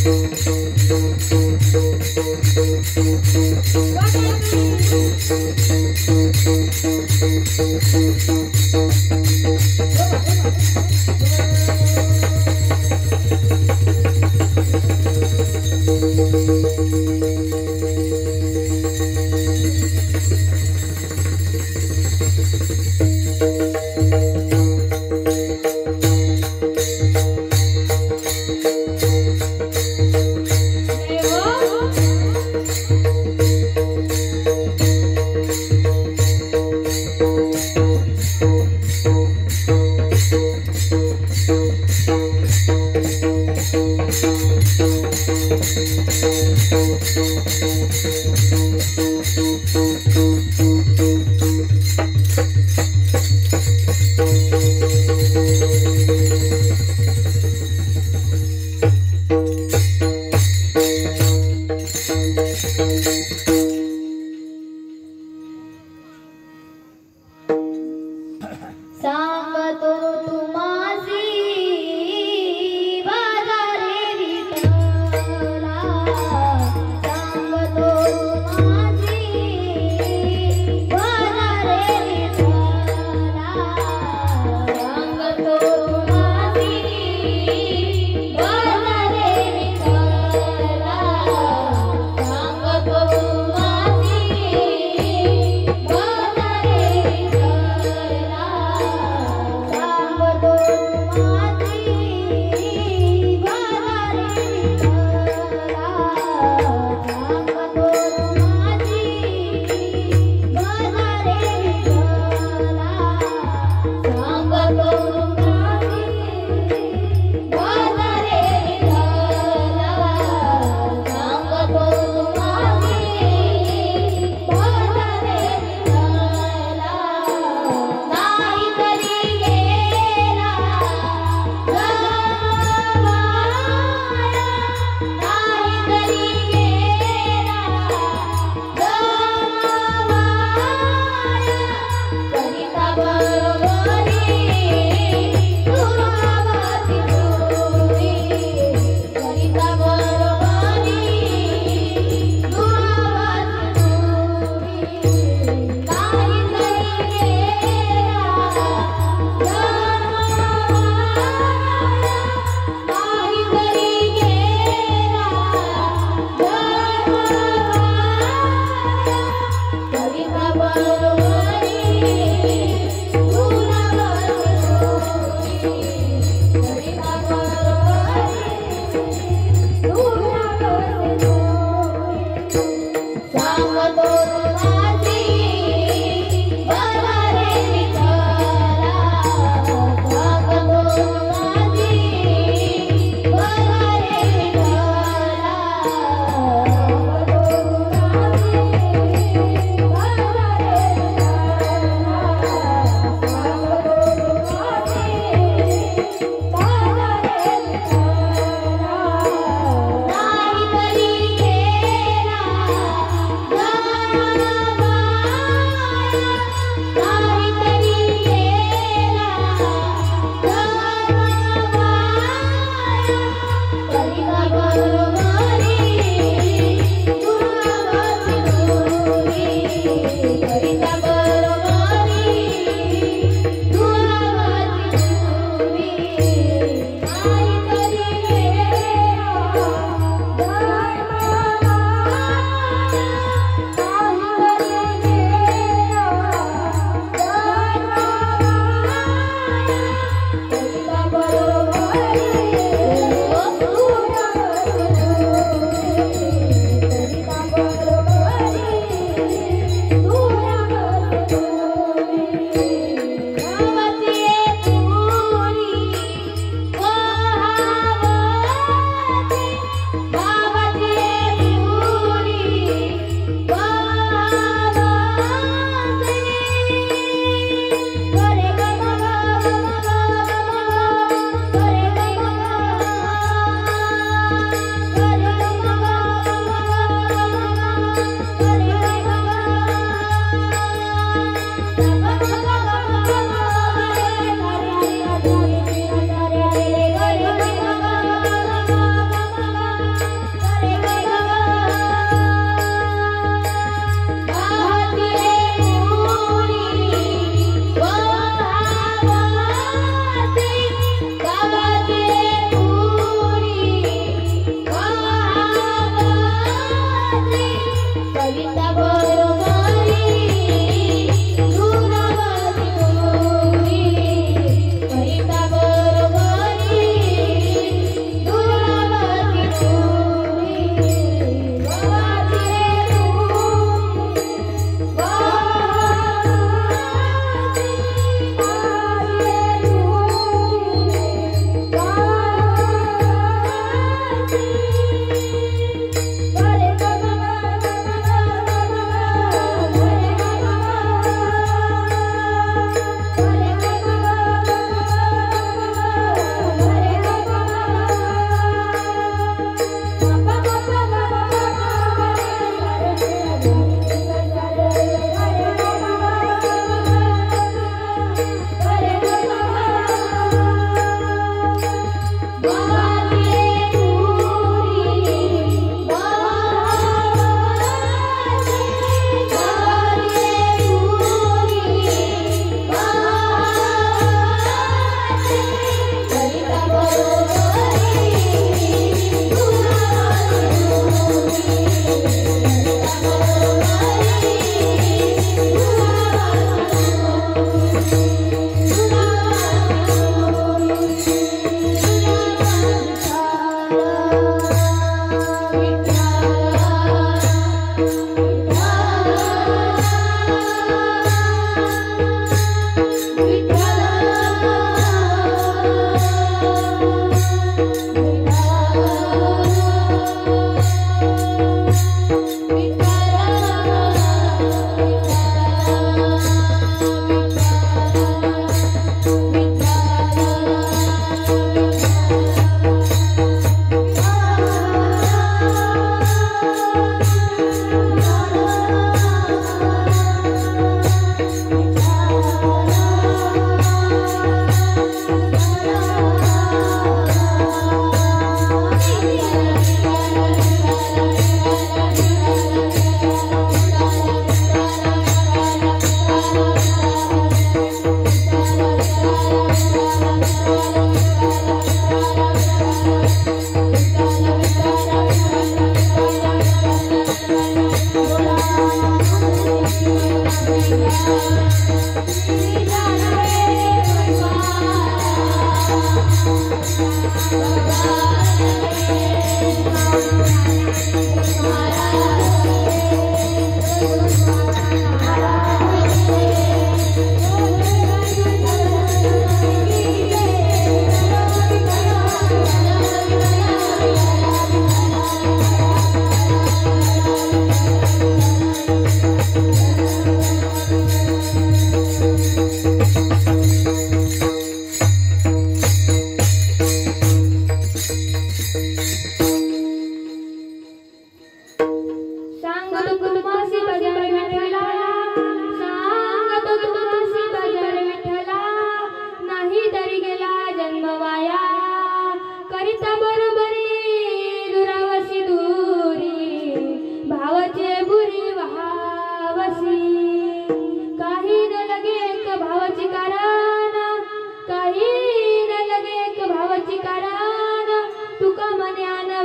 Thank you. सांगतो तुम्हासी बाजारे विठला, सांगतो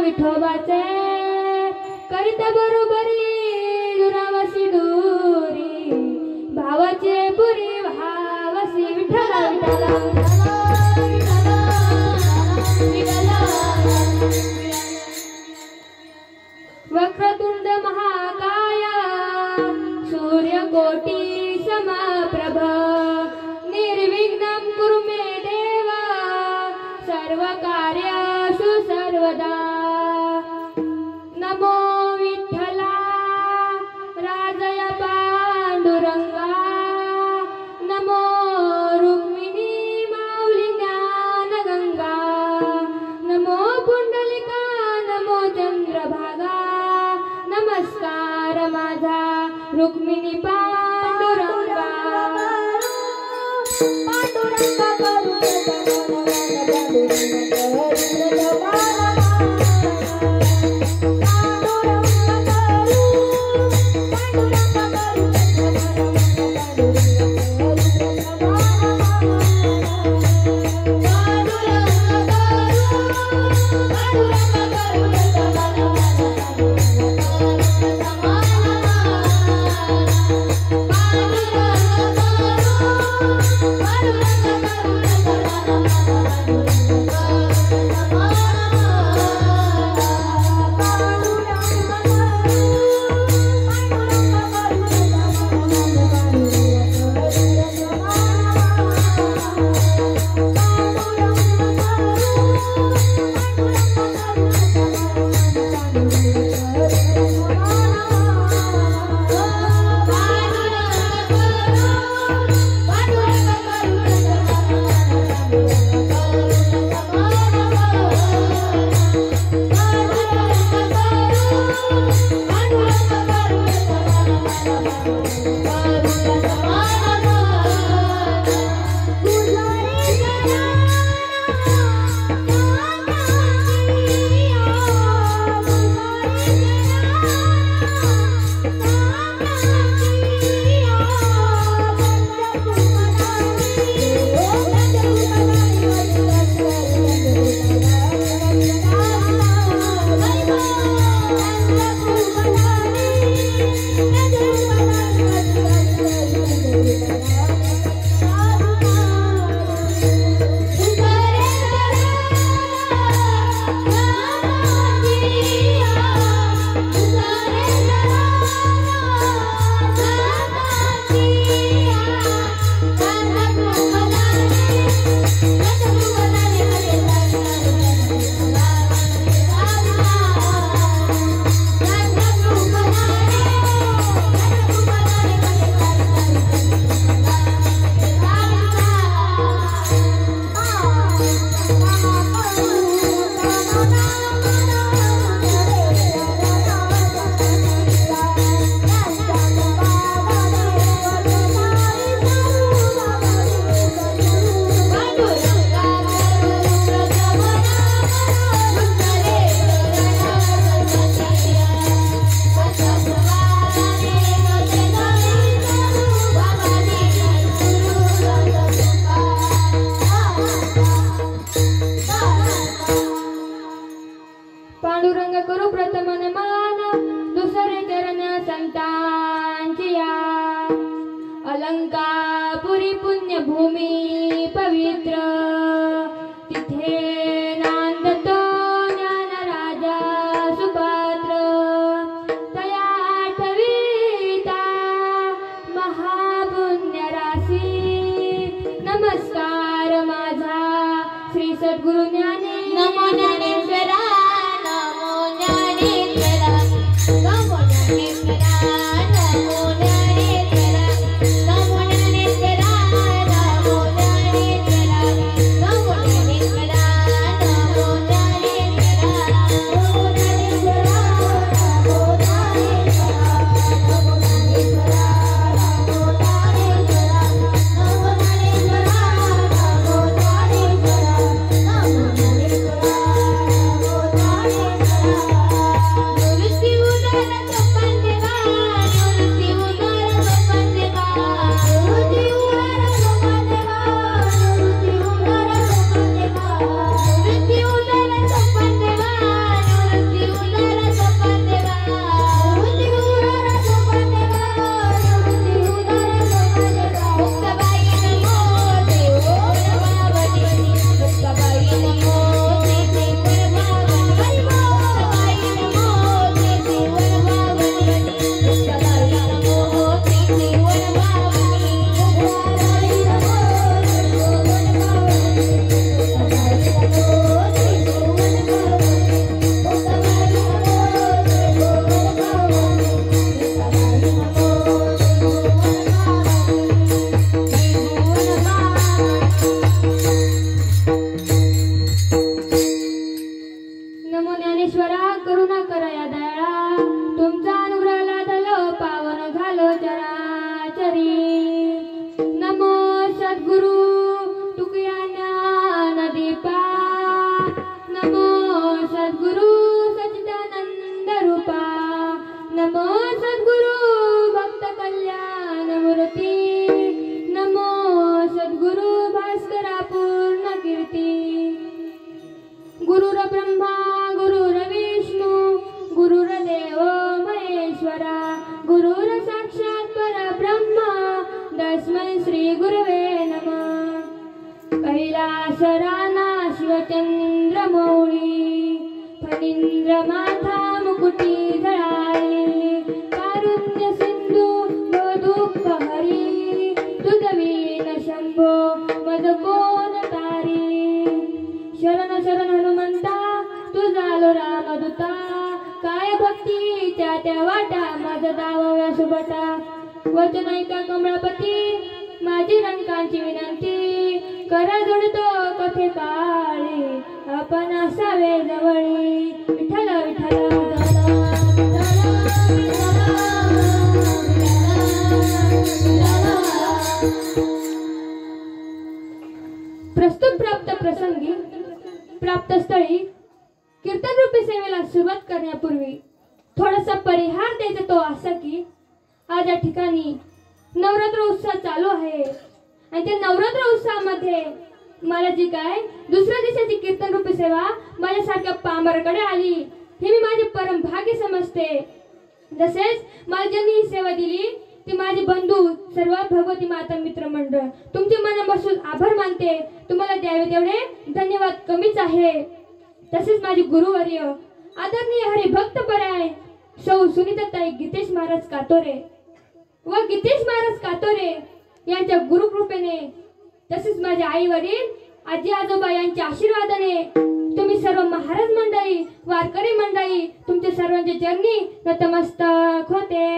विठोबाचे करीत बरोबरी दुरावसी दूरी भावाचे पुरी भावसी विठ्ठला विठ्ठला विठ्ठला विठ्ठला वक्रतुंड महाकाय सूर्यकोटी समप्रभ निर्विघ्नं कुरु मे देव सर्वकार्येषु सर्वदा नमो विठ्ठला राजय पांडुरंगा नमो रुक्मिणी माऊली ज्ञानगंगा नमो पुंडलिका नमो चंद्रभागा नमस्कार माझा रुक्मिणी पांडुरंगा पांडुरंगा माथा मुकुटी झळाळी कारुण्य सिंधू दुःख हरी तुझवीन शंभो मज कोण तारी शरण शरण हनुमंता तुझा आलो रामदूता काय भक्तीच्या त्या वाटा माझा दावाव्या सुबटा वचन ऐका कमळापती माझी रंकांची विनंती करा जोडतो कथे काळी आपण असावे जवळी विठ्ठल विठ्ठल प्रस्तुत प्राप्त प्रसंगी प्राप्त स्थळी कीर्तन रूपी सेवेला सुरुवात करण्यापूर्वी थोडासा परिहार द्यायचा तो असा की आज या ठिकाणी नवरात्र उत्सव चालू आहे आणि त्या नवरात्र उत्सवामध्ये मला जी काय दुसऱ्या दिवसाची कीर्तन रूपी सेवा माझ्यासारख्या पामराकडे आली हे मी माझे परम भाग्य समजते. तसेच मला ज्यांनी ही सेवा दिली ती माझी बंधू सर्व भगवती माता मित्र मंडळ तुमचे मनापासून आभार मानते. तुम्हाला द्यावे तेवढे धन्यवाद कमीच आहे. तसेच माझी गुरुवर्य आदरणीय हरिभक्त पराय सौ सुनीताताई गीतेश महाराज कातोरे व गीतेश महाराज कातोरे यांच्या गुरुकृपेने तसेच माझे आई वडील आजी आजोबा यांच्या आशीर्वादाने तुम्ही सर्व महाराज मंडळी वारकरी मंडळी तुमच्या सर्वांच्या चरणी नतमस्तक होते.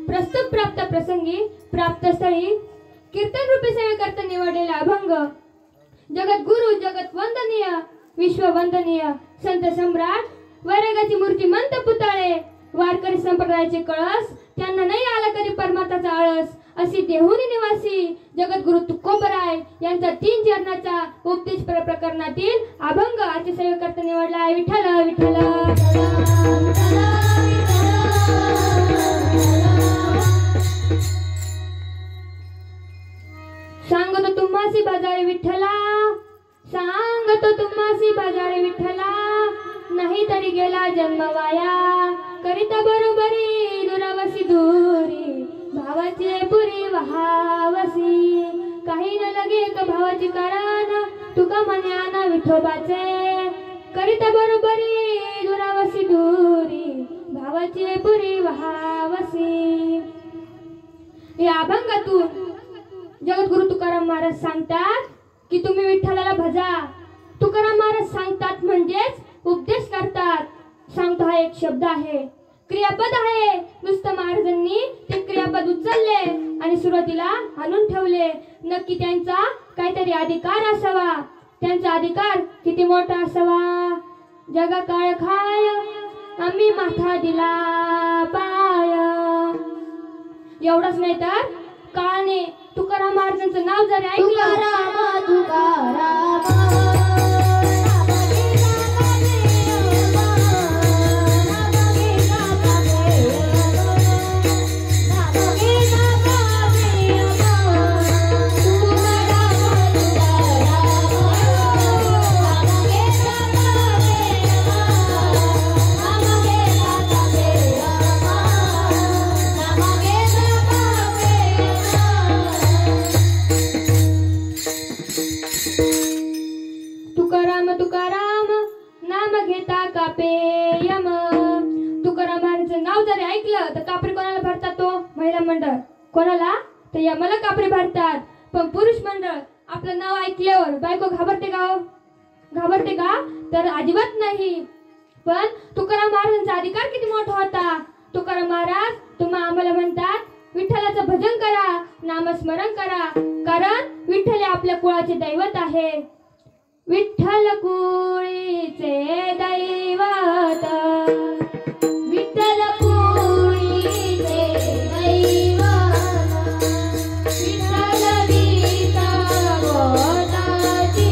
प्रस्तुत प्राप्त प्रसंगी प्राप्त स्थळी कीर्तन रूपी सेवेकरता निवडलेला अभंग जगद्गुरु जगत वंदनीय विश्व वंदनीय संत सम्राट वैरागाची मूर्तिमंत पुतळे वारकरी संप्रदायाचे कळस त्यांना नाही आला कधी परमात्माचा आळस अशी देहुनी निवासी जगद्गुरु तुकोबराय यांचा 3 चरणाचा उपदेश प्रकरणातील अभंग आजच्या सेवेकरता निवडला आहे. विठ्ठल विठ्ठल सांगतो तुम्हासी बाजारे विठ्ठला सांगतो तुम्हासी बाजारे विठ्ठला नाही तरी गेला जन्म वाया करिता बरोबरी दुरावसी दूरी भावाचे पुरी वहावसी काही न लगे एक भावाची कारण तुका मन्याना विठोबाचे करिता बरोबरी दुरावसी दूरी भावाचे पुरी वहावसी. या अभंगातून जगद्गुरु तुकाराम महाराज सांगतात की तुम्ही विठ्ठलाला भजा. तुकाराम महाराज सांगतात म्हणजेच उपदेश करतात. सांगतो हा एक शब्द आहे क्रियापद आहे. नुसतं महाराजांनी ते क्रियापद उचलले आणि सुरुवातीला आणून ठेवले. नक्की त्यांचा काहीतरी अधिकार असावा. त्यांचा अधिकार किती मोठा असावा. जगा काळ खाय आम्ही माथा दिला पाय. एवढंच नाही तर काळने तुकाराम महाराजांचं नाव जरी ऐकलं मंडळ. कोणाला? तर यमाला कापरे भरतात. पण पुरुष मंडळ आपलं नाव ऐकल्यावर बायको घाबरते का हो? घाबरते का? तर अजिबात नाही. पण तुकाराम महाराजांचा अधिकार किती मोठा होता. तुकाराम महाराज तुम्हा आम्हाला म्हणतात विठ्ठलाचं भजन करा, नामस्मरण करा, कारण विठ्ठल हे आपल्या कुळाचे दैवत आहे. विठ्ठल कुळीचे दैवत, विठ्ठल कुळीचे दैवत, विठ्ठल गीता गोदाची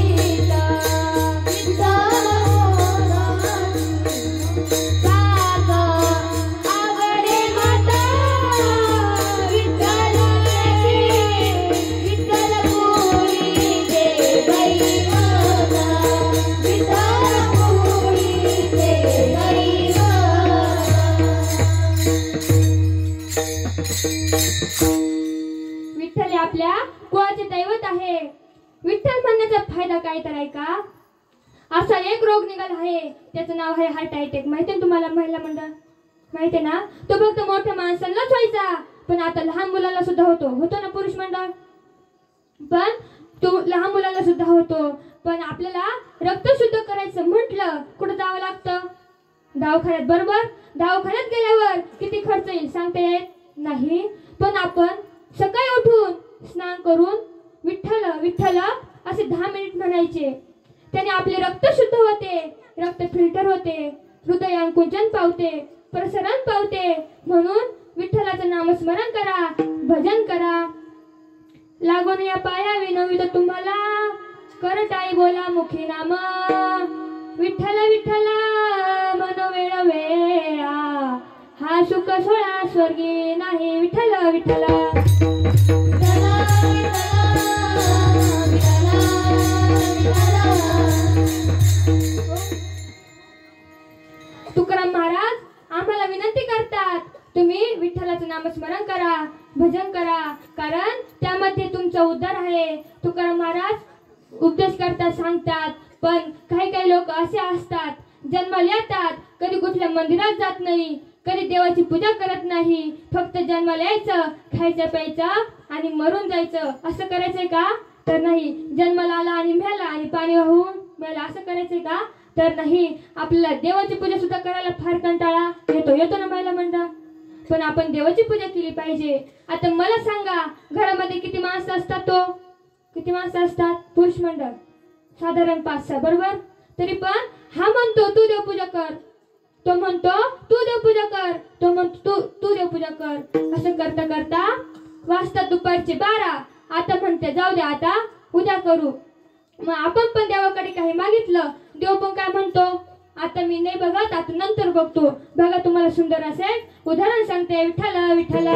विठ्ठल आपल्या कुळाचे दैवत आहे. विठ्ठल म्हणण्याचा फायदा काय तर आहे का? असा एक रोग निघाला आहे, त्याचं नाव आहे हार्ट अटॅक. माहिती आहे तुम्हाला? महिला मंडळ माहिती ना? तो फक्त मोठ्या माणसांनाच व्हायचा, पण आता लहान मुलांना सुद्धा होतो ना पुरुष मंडळ. पण तो लहान मुलांना सुद्धा होतो. पण आपल्याला रक्त शुद्ध करायचं म्हटलं कुठं जावं लागतं? दवाखान्यात. बरोबर. दवाखान्यात गेल्यावर किती खर्च येईल सांगता येत नाही. पण आपण सकाळी उठून स्नान करून विठ्ठल विठ्ठल असे 10 मिनिट म्हणायचे. त्याने आपले रक्त शुद्ध होते, रक्त फिल्टर होते, हृदयांकुंचन पावते, प्रसरण पावते. म्हणून विठ्ठलाचं नामस्मरण करा, भजन करा. लागून या पाया विनवित तुम्हाला, करताई बोला मुखी नाम. विठ्ठल विठ्ठल मनोवेळ वेळा, हा सुख सोळा स्वर्गी नाही. विठ्ठल विठ्ठल तुकाराम महाराज आम्हाला विनंती करतात तुम्ही विठ्ठलाचं नामस्मरण करा, भजन करा, कारण त्यामध्ये तुमचा उद्धार आहे. तुकाराम महाराज उपदेश करतात, सांगतात. पण काही लोक असे असतात, जन्माला येतात, कधी कुठल्या मंदिरात जात नाही, कधी देवाची पूजा करत नाही, फक्त जन्माला यायचं, खायचं प्यायचं आणि मरून जायचं. असं करायचंय का? तर नाही. जन्माला आला आणि मेला आणि पाणी वाहून मेला, असं करायचंय का? तर नाही. आपल्याला देवाची पूजा सुद्धा करायला फार कंटाळा येतो ना महिला मंडळ. पण आपण देवाची पूजा केली पाहिजे. आता मला सांगा, घरामध्ये किती माणसं असतात? किती माणसं असतात? पुरुष मंडळ साधारण 5-6. बरोबर. तरी पण हा म्हणतो तू देवपूजा कर, तो म्हणतो तू देवपूजा कर, तो म्हणतो तू देवपूजा कर. असं करता करता वाजतात दुपारचे 12. आता म्हणते जाऊ दे, आता उद्या करू. मग आपण पण देवाकडे काही मागितलं, देव पण काय म्हणतो, आता मी नाही बघत, आता नंतर बघतो. बघा तुम्हाला सुंदर असेल उदाहरण सांगते. विठ्ठल विठ्ठल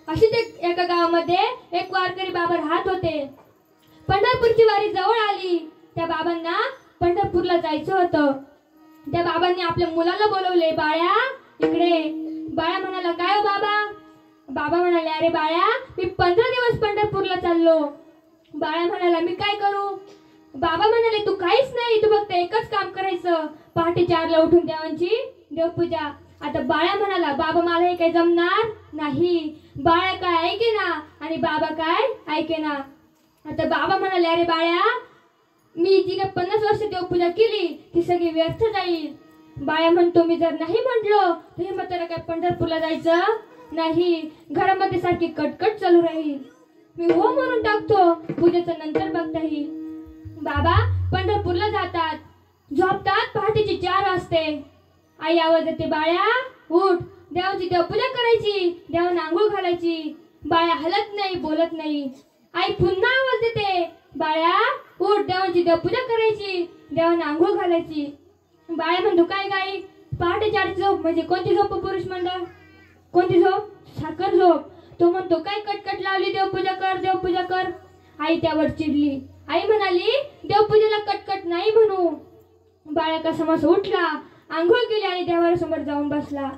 अशीच एका गावामध्ये एक वारकरी बाबा राहत होते. पंढरपूरची वारी जवळ आली. त्या बाबांना पंढरपूरला जायचं होतं. त्या बाबांनी आपल्या मुलाला बोलवले, बाळ्या इकडे. बाळा म्हणाला, काय हो बाबा? बाबा म्हणाले, अरे बाळ्या मी 15 दिवस पंढरपूरला चाललो. बाळा म्हणाला, मी काय करू? बाबा म्हणाले, तू काहीच नाही, तू फक्त एकच काम करायचं, पहाटे 4ला उठून देवांची देवपूजा. आता बाळा म्हणाला, बाबा मला हे काही जमणार नाही. बाळा काय ऐके ना आणि बाबा काय ऐके ना. आता बाबा म्हणाले, अरे बाळ्या मी जी काय 50 वर्ष देवपूजा केली ती सगळी व्यर्थ जाईल. बाळा म्हणतो, मी जर नाही म्हटलो तर हे म्हातारा काय पंढरपूरला जायचं नाही. घरामध्ये सारखी कटकट चालू राहील. मी हो म्हणून टाकतो, पूजेचं नंतर बघता येईल. बाबा पंढरपूरला जातात, झोपतात. पहाटेची 4 वाजते. आई आवाज देते, बाळ्या उठ, देवाची देवपूजा करायची, देवांना आंघोळ घालायची. बाळ्या हलत नाही, बोलत नाही. आई पुन्हा आवाज देते, बाळ्या उठ, देवांची देवपूजा करायची, देवांना आंघोळ घालायची. बाळ्या म्हणतो, काय गाई पहाटे 4ची झोप म्हणजे कोणती झोप पुरुष मंडळ? कोणती झोप? साखर झोप. तो म्हणतो, काय कटकट लावली, देवपूजा कर, देवपूजा कर. आई त्यावर चिडली. आई म्हणाली, देवपूजेला कटकट नाही म्हणू, बाळ्या कसा मासा उठला, आंघोळ केली आणि देवाऱ्यासमोर जाऊन बसला.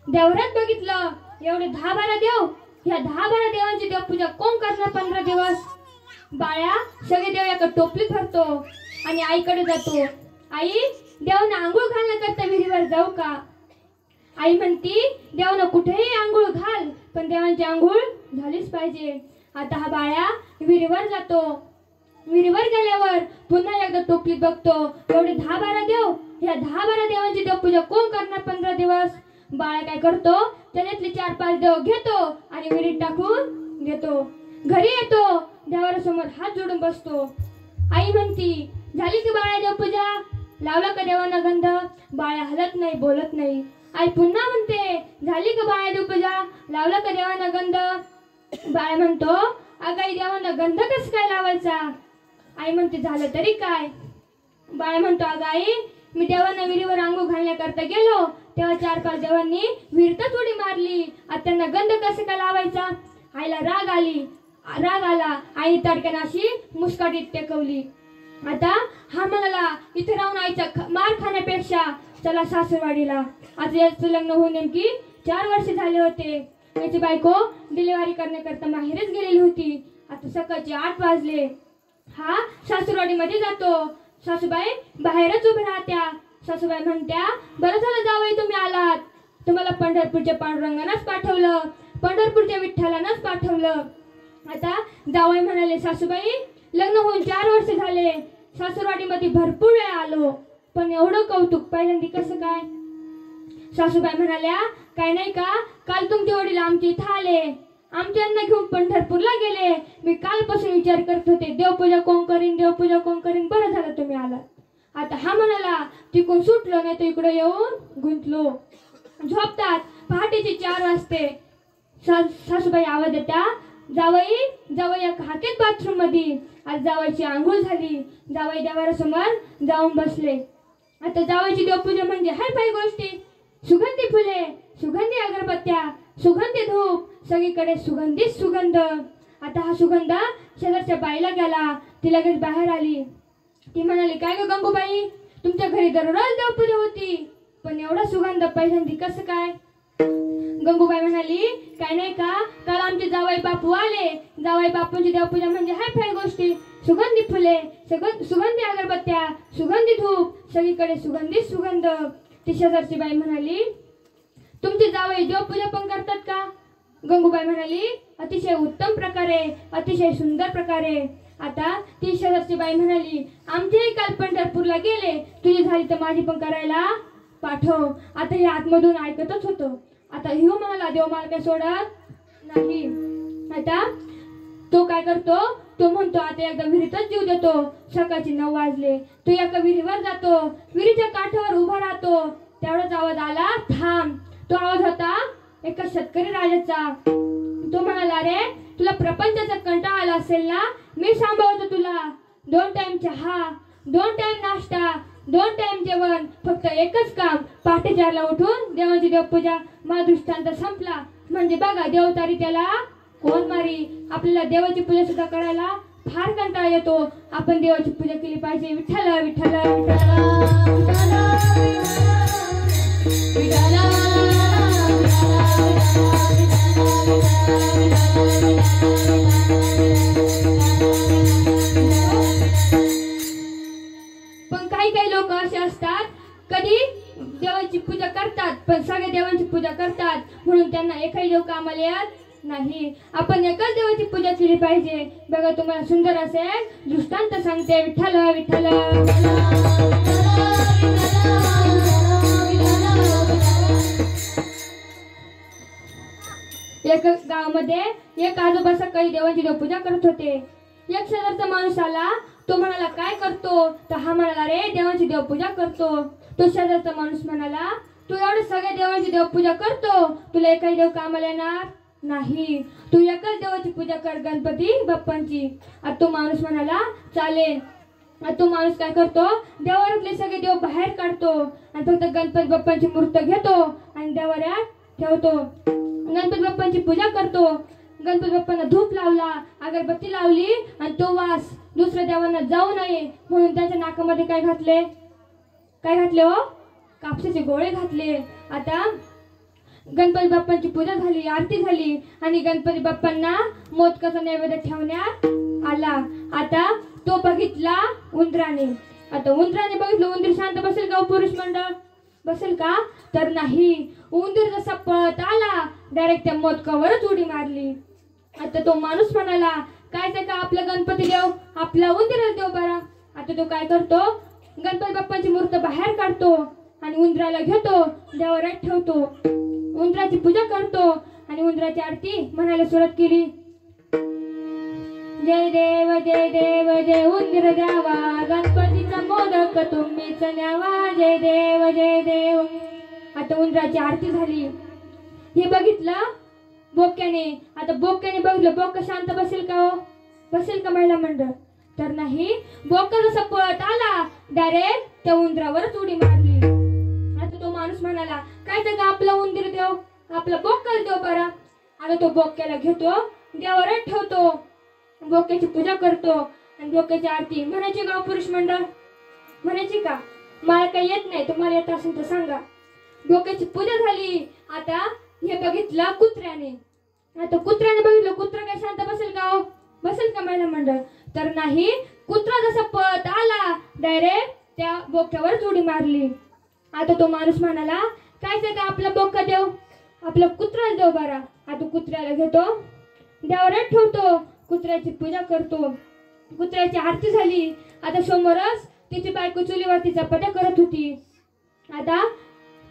देवरात बघितलं एवढे 10-12 देव, ह्या 10-12 देवांची देवपूजा कोण करणार 15 दिवस. बाळ्या सगळे देव एका टोपलीत भरतो आणि आईकडे जातो. आई, देवांना आंघोळ घालण्याकरता विहिरीवर जाऊ का. आई म्हणती देवांना कुठेही आंघोळ घाल, पण देवांची आंघोळ झालीच पाहिजे. आता हा बाळ्या विहिरीवर जातो. विहिरीवर गेल्यावर पुन्हा एकदा टोपलीत बघतो एवढे 10-12 देव, ह्या 10-12 देवांची देवपूजा कोण करणार 15 दिवस. बाळा काय करतो, त्याच्यातले 4-5 देव घेतो आणि विहिरीत टाकून देतो. घरी येतो, देवाऱ्यासमोर हात जोडून बसतो. आई म्हणती झाली की बाळा देवपूजा, लावला का देवांना गंध. बाळा हलत नाही, बोलत नाही. आई पुन्हा म्हणते झाली का बाळा देवपूजा, लावला का देवांना गंध. बाळा म्हणतो अगं आई, देवांना गंध कसं काय लावायचा. आई म्हणते झालं तरी काय. बाळा म्हणतो अगं आई, मी देवांना विहिरीवर आंघोळ घालण्याकरता गेलो तेव्हा 4-5 देवांनी विहिरीतच उडी मारली, आता त्यांना गंध कसं काय लावायचा. आईला राग आला. आई तडक्यानं अशी मुस्काटीत टेकवली. आता हा म्हणाला इथे राहून आईचा मार खाण्यापेक्षा चला सासूरवाडीला. आज याचं लग्न होऊन नेमकी 4 वर्ष झाले होते. याची बायको डिलिव्हरी करण्याकरता माहेरच गेलेली होती. आता सकाळचे 8 वाजले. हा सासूरवाडीमध्ये जातो. सासूबाई बाहेरच उभ्या राहत्या. सासूबाई म्हणत्या बरं झालं जावई तुम्ही आलात, तुम्हाला पंढरपूरच्या पांडुरंगानंच पाठवलं, पंढरपूरच्या विठ्ठलानंच पाठवलं. आता जावई म्हणाले सासूबाई लग्न होऊन 4 वर्ष झाले, सासूरवाडीमध्ये भरपूर वेळा आलो, पण एवढं कौतुक पहिल्यांदी कसं काय. सासूबाई म्हणाल्या काय नाही का, काल तुमचे वडील आमच्या इथं आले, आमच्यांना घेऊन पंढरपूरला गेले. मी कालपासून विचार करत होते देवपूजा कोण करीन, देवपूजा कोण करीन, बरं झालं तुम्ही आलात. आता हा म्हणाला तिकडून सुटलो, नाही तर इकडे येऊन गुंतलो. झोपतात. पहाटेचे 4 वाजते. सासूबाई आवाज देत्या जावई या हाकेत बाथरूम मध्ये. आज जावईची आंघोळ झाली. जावई देवाऱ्यासमोर जाऊन बसले. आता जावईची देवपूजा म्हणजे हाय पाय गोष्टी, सुगंधी फुले, सुगंधी अगरबत्त्या, सुगंधी धूप, सगळीकडे सुगंधीच सुगंध. आता हा सुगंध शेजारच्या बाईला गेला. ती लगेच बाहेर आली. ती म्हणाली काय ग गंगूबाई, तुमच्या घरी दररोज देवपूजा होती, पण एवढा सुगंध पहिल्यांदी कसं काय. गंगूबाई म्हणाली काय नाही का, काल आमचे जावई बापू आले. जावई बापूंची देवपूजा म्हणजे हाय फाय गोष्टी, सुगंधी फुले, सुगंधी अगरबत्त्या, सुगंधी धूप, सगळीकडे सुगंधी सुगंध. ती शेजारची बाई म्हणाली तुमचे जावई देवपूजा पण करतात का. गंगूबाई म्हणाली अतिशय उत्तम प्रकारे, अतिशय सुंदर प्रकारे. आता ती शेजारची बाई म्हणाली आमचेही काल पंढरपूरला गेले, तुझी झाली तर माझी पण करायला पाठव. आता हे आतमधून ऐकतच होतं. आता ह्यो म्हणाला देव मला काय सोडत नाही. आता तो काय करतो, तो म्हणतो आता एकदा विहिरीतच जीव देतो. सकाळचे 9 वाजले. तो एका विहिरीवर जातो. विहिरीच्या काठावर उभा राहतो. तेवढाच आवाज आला थांब. तो आवाज होता एका शेतकरी राजाचा. तो म्हणाला अरे तुला प्रपंचाचा कंटाळा आला असेल ना, मी सांभाळतो तुला. 2 टाइम चहा, 2 टाइम नाश्ता, 2 टाइम जेवण, फक्त एकच काम पहाटे 4ला उठून देवाची देवपूजा. माझा दृष्टांत संपला. म्हणजे बघा देवतारी त्याला कोण मारी. आपल्याला देवाची पूजा सुद्धा करायला फार कंटाळा येतो. आपण देवाची पूजा केली पाहिजे. विठ्ठल विठ्ठल पण काही लोक असे असतात कधी देवाची पूजा करतात पण सगळ्या देवांची पूजा करतात म्हणून त्यांना एकही देव कामाला येत नाही. आपण एकाच देवाची पूजा केली पाहिजे. बघा तुम्हाला सुंदर असे दृष्टांत सांगते. विठ्ठल विठ्ठल एक गावामध्ये एक आजोबा सकाळी देवांची देवपूजा करत होते. एक शेजारचा माणूस आला. तो म्हणाला काय करतो, तर हा म्हणाला रे देवांची देवपूजा करतो. तो शेजारचा माणूस म्हणाला तू एवढे सगळ्या देवांची देवपूजा करतो, तुला एकही देव कामाला येणार नाही. तू एकच देवाची पूजा कर, गणपती बाप्पांची. आता तो माणूस म्हणाला चालेल. आता तो माणूस काय करतो, देवाऱ्यातले सगळे देव बाहेर काढतो आणि फक्त गणपती बाप्पांची मूर्ती घेतो आणि देवाऱ्यात ठेवतो. गणपती बाप्पांची पूजा करतो. गणपती बाप्पांना धूप लावला, अगरबत्ती लावली आणि तो वास दुसऱ्या देवांना जाऊ नये म्हणून त्याच्या नाकामध्ये काय घातले, काय घातले हो? कापसाचे गोळे घातले. आता गणपती बाप्पांची पूजा झाली, आरती झाली आणि गणपती बाप्पांना मोदकाचा नैवेद्य ठेवण्यात आला. आता तो बघितला उंदराने. आता उंदराने बघितलं, उंदीर शांत बसेल का पुरुष मंडळ? बसेल का? तर नाही. उंदीर जसा पळत आला डायरेक्ट त्या मोदकावरच उडी मारली. आता तो माणूस म्हणाला, काय ते का आपला गणपती देव आपला उंदीरच देव बरा. आता तो काय करतो, गणपती बाप्पांची मूर्त बाहेर काढतो आणि उंदराला घेतो, देवाऱ्यात ठेवतो, उंदराची पूजा करतो आणि उंदराची आरती म्हणायला सुरुवात केली. जय देव जय देव जय उंदीर द्यावा, गणपतीचा मोदक तुम्हीच न्यावा, जय देव जय देव. आता उंदराची आरती झाली. हे बघितलं बोक्याने. आता बोक्याने बघितलं, बोक्का शांत बसेल का हो? बसेल का महिला मंडळ? तर नाही. बोक्का जसा पळत आला डायरेक्ट त्या उंदरावरच उडी मारली. आता तो माणूस म्हणाला, काय ते का आपला उंदीर देव आपला बोक्काच देव बरा. आता तो बोक्याला घेतो, देवाऱ्यात ठेवतो, बोक्याची पूजा करतो आणि बोक्याची आरती म्हणायची का पुरुष मंडळ? म्हणायची का? मला काही येत नाही, तुम्हाला येत असेल तर सांगा. बोक्याची पूजा झाली. आता हे बघितलं कुत्र्याने. आता कुत्र्याने बघितलं, कुत्रा काय शांत बसेल का हो? बसेल का महिला मंडळ? तर नाही. कुत्रा जसा पळत आला डायरेक्ट त्या बोक्यावरच उडी मारली. आता तो माणूस म्हणाला, काय ते का आपला बोक्का देव आपला कुत्राच देव बरा. आता कुत्र्याला घेतो, देवाऱ्यात ठेवतो, कुत्र्याची पूजा करतो, कुत्र्याची आरती झाली. आता समोरच तिची बायको चुलीवरती चपात्या करत होती. आता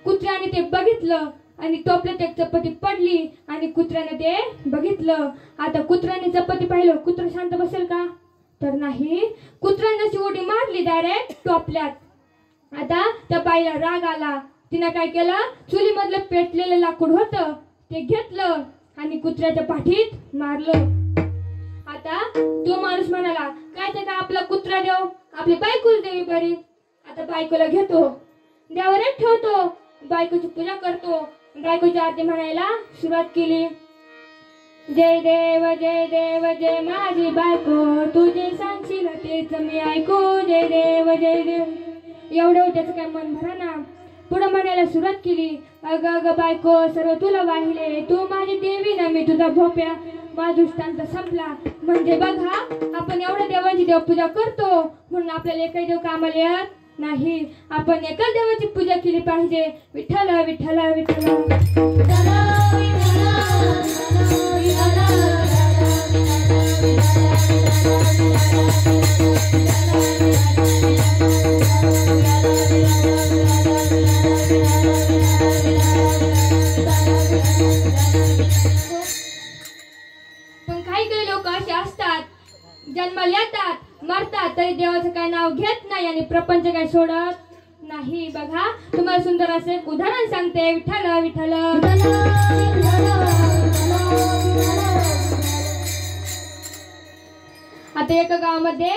कुत्र्याने ते बघितलं आणि टोपल्यात एक चपाती पडली आणि कुत्र्याने ते बघितलं. आता कुत्र्याने चपाती पाहिलं, कुत्रा शांत बसेल का? तर नाही. कुत्र्याने जशी उडी मारली डायरेक्ट टोपल्यात. आता त्या बाईला राग आला. तिने काय केलं, चुलीमधलं पेटलेलं लाकूड होतं ते घेतलं आणि कुत्र्याच्या पाठीत मारलं. आता तो माणूस म्हणाला, काय ते का आपला कुत्रा देव आपली बायकोच देवी बरी. आता बायकोला घेतो, देवाऱ्यात ठेवतो, बायकोची पूजा करतो, बायकोची आरती म्हणायला सुरुवात केली. जय देव जय देव जय माझी बायको, तुझे सांगशील तेच मी ऐकू, जय देव जय देव. एवढं त्याचं काय मन भरा ना. पुढे म्हणायला सुरुवात केली, अग अग बायको सर्व तुला वाहिले, तू माझी देवी ना मी तुझा भोप्या, माझा दृष्टांत संपला. म्हणजे बघा, आपण एवढ्या देवांची देवपूजा करतो म्हणून आपल्याला एकही देव कामाला येत नाही. आपण एकाच देवाची पूजा केली पाहिजे. विठ्ठल विठ्ठल विठ्ठल. पण काही लोक असे असतात, जन्माला येतात मरतात तरी देवाचं काय नाव घेत नाही आणि प्रपंच काय सोडत नाही. बघा, तुम्हाला सुंदर असं एक उदाहरण सांगते. विठ्ठल विठ्ठल. आता एका गावामध्ये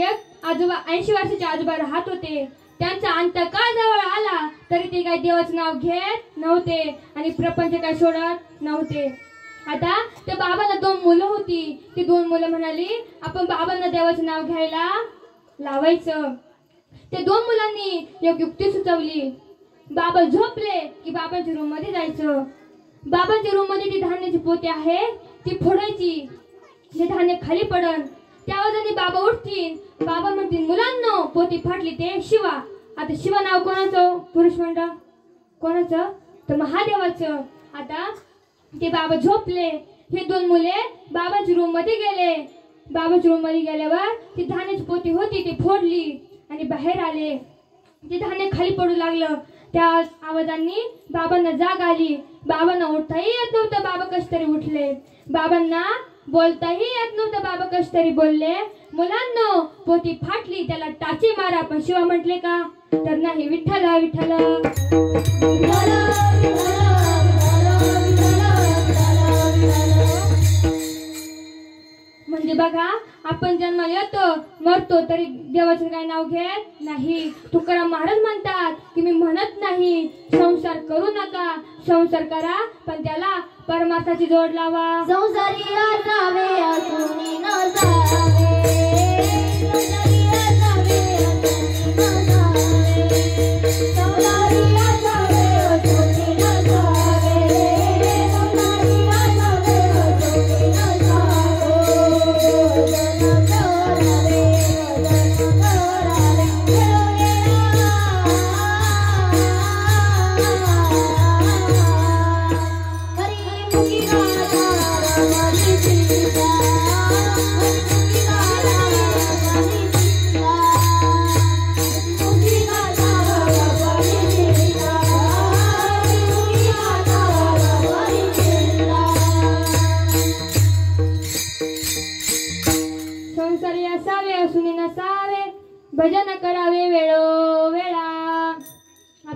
एक आजोबा 80 वर्षाचे आजोबा राहत होते. त्यांचा अंतकाळ जवळ आला तरी ते काही देवाचं नाव घेत नव्हते आणि प्रपंच काय सोडत नव्हते. आता त्या बाबांना 2 मुलं होती. ती 2 मुलं म्हणाली, आपण बाबांना देवाचं नाव घ्यायला लावायचं. त्या 2 मुलांनी एक युक्ती सुचवली. बाबा झोपले की बाबांच्या रूम मध्ये जायचं. बाबांच्या रूम मध्ये ती धान्याची पोती आहे ती फोडायची. जे धान्य खाली पडन त्या आवाजाने बाबा उठतील. बाबा म्हणतील, मुलांनो पोती फाटली ते शिवा. आता शिवा नाव कोणाचं पुरुष मंडळ? कोणाचं? तर महादेवाचं. आता ते बाबा झोपले. हे 2 मुले बाबाच्या रूम मध्ये गेले. बाबाच्या रूम मध्ये गेल्यावर ती धान्याची पोती होती ती फोडली आणि बाहेर आले. ते धान्य खाली पडू लागलं. त्या आवाजांनी बाबांना जाग आली. बाबांना उठताही येत नव्हतं, बाबा कशी तरी उठले. बाबांना बोलताही येत नव्हतं, बाबा कशी तरी बोलले. मुलांनो पोती फाटली त्याला टाची मारा. पण शिवा म्हटले का? तर नाही. विठ्ठल विठ्ठल. म्हणजे बघा, आपण जन्माला येतो मरतो तरी देवाचं काय नाव घेत नाही. तुकाराम महाराज म्हणतात की मी म्हणत नाही संसार करू नका, संसार करा पण त्याला परमार्थाची जोड लावा. संसारी असावे असूनी नसावे, संसारी असावे असूनी नसावे.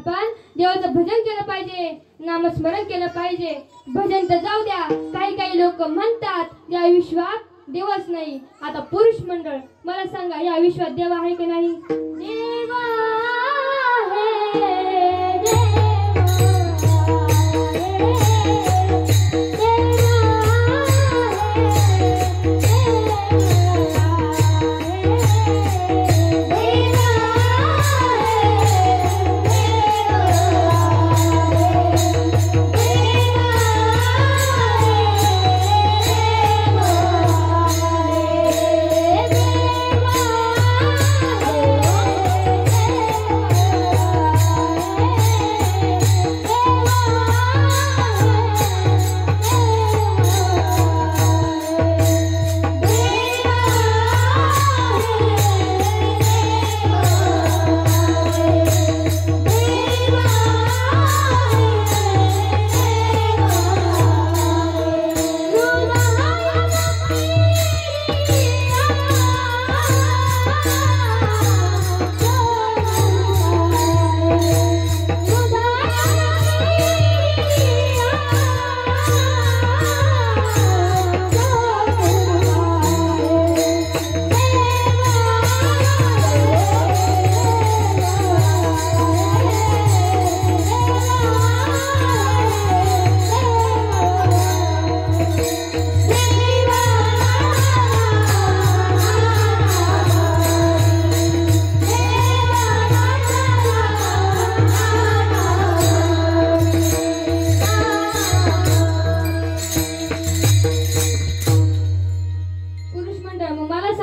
आपण देवाचं भजन केलं पाहिजे, नामस्मरण केलं पाहिजे. भजन तर जाऊ द्या, काही काही लोक म्हणतात या विश्वात देवच नाही. आता पुरुष मंडळ, मला सांगा या विश्वात देव आहे की नाही? देवा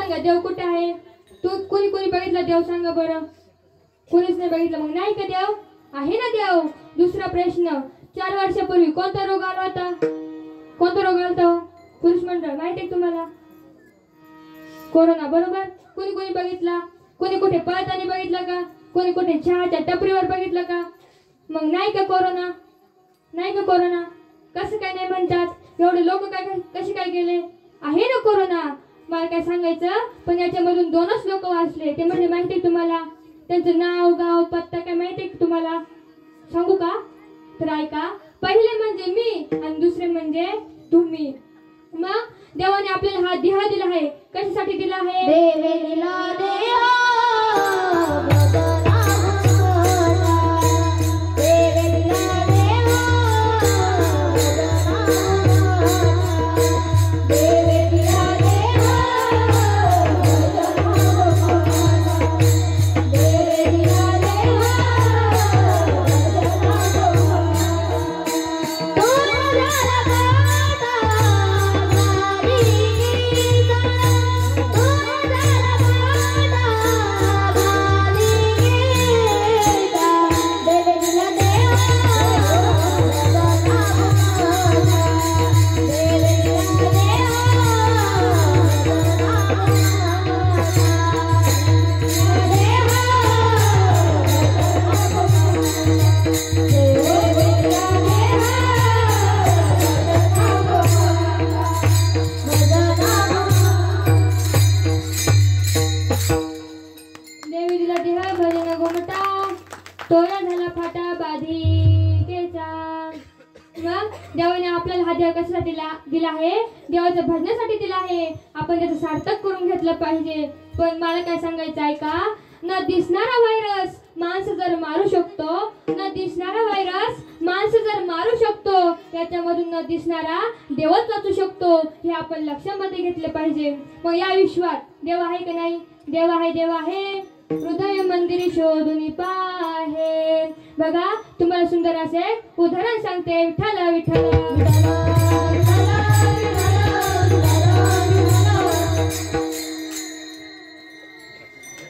आहे, देव कुठे आहे? तू कोणी कोणी बघितला देव? सांगा बरं. कोणीच नाही बघितलं. मग नाही का देव? आहे ना देव. दुसरा प्रश्न, 4 वर्षापूर्वी कोणता रोग आला होता? कोणता रोग आला होता पुरुष मंडळ? माहिती आहे तुम्हाला? कोरोना, बरोबर. कोणी कोणी बघितला? कोणी कुठे पळताना बघितलं का? कोणी कुठे चहाच्या टपरीवर बघितलं का? मग नाही का कोरोना? नाही का कोरोना? कसं काय नाही म्हणतात? एवढे लोक काय कसे काय गेले? आहे ना कोरोना. मला काय सांगायचं, पण याच्यामधून 2च लोक वाचले. ते म्हणजे माहिती आहे तुम्हाला? त्यांचं नाव, गाव, पत्ता काय माहिती आहे तुम्हाला? सांगू का? तर ऐका. पहिले म्हणजे मी आणि दुसरे म्हणजे तुम्ही. मग देवाने आपल्याला हा देह दिला आहे. कशासाठी दिला आहे? देवे दिला देह तोया झाला फाटा बाधिकेचा. मग देवाने आपल्याला हा देह कशासाठी दिला आहे? देवाच्या भजनासाठी दिला आहे. आपण त्याचं सार्थक करून घेतलं पाहिजे. पण मला काय सांगायचं आहे का? न दिसणारा व्हायरस माणसं जर मारू शकतो, न दिसणारा व्हायरस माणसं जर मारू शकतो, याच्यामधून न दिसणारा देवच वाचू शकतो. हे आपण लक्षामध्ये घेतले पाहिजे. मग या विश्वात देव आहे की नाही? देव आहे, देव आहे. हृदय मंदिरी शोधून पाहे. बघा, तुम्हाला सुंदर असे उदाहरण सांगते. विठ्ठल विठ्ठल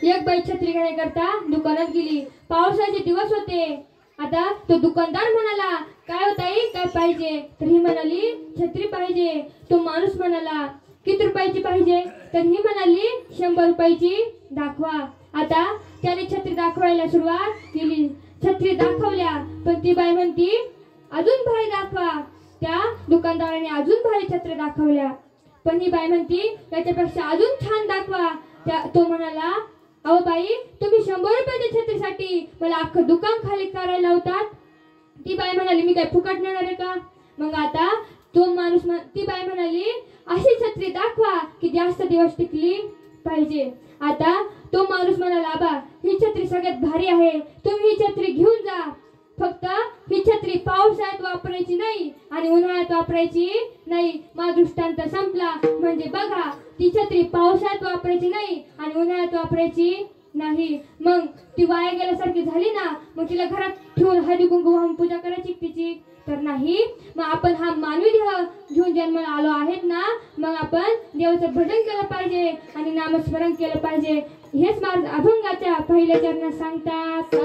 एक बाई छत्री घेण्याकरता दुकानात गेली. पावसाचे दिवस होते. आता तो दुकानदार म्हणाला, काय होताई, काय पाहिजे? तर ही म्हणाली, छत्री पाहिजे. तो माणूस म्हणाला, किती रुपयाची पाहिजे? तर ही म्हणाली, 100 रुपयाची दाखवा. आता त्याने छत्री दाखवायला सुरुवात केली. छत्री दाखवल्या, पण ती बाई म्हणती, अजून भारी दाखवा. त्या दुकानदाराने अजून भारी छत्री दाखवल्या, पण ही बाई म्हणती, त्याच्यापेक्षा अजून छान दाखवा. तो म्हणाला, अहो बाई, तुम्ही 100 रुपयाच्या छत्रीसाठी मला अख्खं दुकान खाली करायला लावतात. ती बाई म्हणाली, मी काय फुकट नेणार आहे का? मग आता तो माणूस ती बाई म्हणाली, अशी छत्री दाखवा की जास्त दिवस टिकली पाहिजे. आता तो माणूस म्हणाला, आबा ही छत्री सगळ्यात भारी आहे, तुम्ही ही छत्री घेऊन जा. फक्त ही छत्री पावसाळ्यात वापरायची नाही आणि उन्हाळ्यात वापरायची नाही. माझा दृष्टांत संपला. म्हणजे बघा, ती छत्री पावसाळ्यात वापरायची नाही आणि उन्हाळ्यात वापरायची नाही. मग ती वाया गेल्यासारखी झाली ना. मग तिला घरात ठेवून हळदी कुंकू वाहून पूजा करायची तिची? तर नाही. मग आपण हा मानवी देह घेऊन जन्माला आलो आहेत ना, मग आपण देवाचं भजन केलं पाहिजे आणि नामस्मरण केलं पाहिजे. हेच मार्ग अभंगाच्या पहिल्या चरणात सांगतात.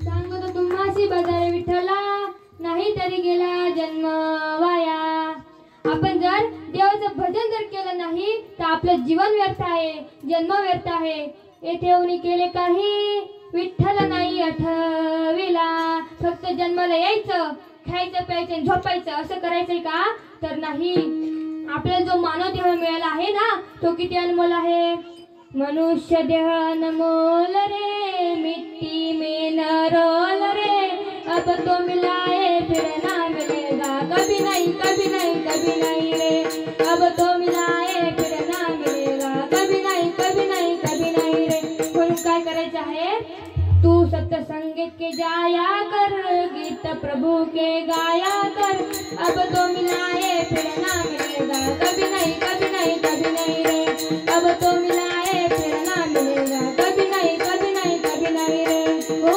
सांगतो तुम्हासी आपलं जीवन व्यर्थ आहे, जन्म व्यर्थ आहे. येथे उनी केले काही विठ्ठल नाही आठविला. फक्त जन्माला यायचं, खायचं प्यायचं झोपायचं असं करायचंय का? तर नाही. आपल्याला जो मानव देह मिळाला आहे ना, तो किती अनमोल आहे. मनुष्य देह अनमोल रे, मिट्टी में न रोल रे. अब तो मिला है फिर ना मिलेगा, कभी नहीं कभी नहीं कभी नहीं रे. अब तो मिला है फिर ना मिलेगा, कभी नहीं कभी नहीं कभी नहीं रे. म्हणून काय करायचं आहे, जाया कर, गीत प्रभु के गाया कर, अब तो मिला है फिर ना मिलेगा, कभी नहीं कभी नहीं कभी नहीं रे, अब तो मिला है फिर ना मिलेगा, कभी नहीं कभी नहीं कभी नहीं रे. हो,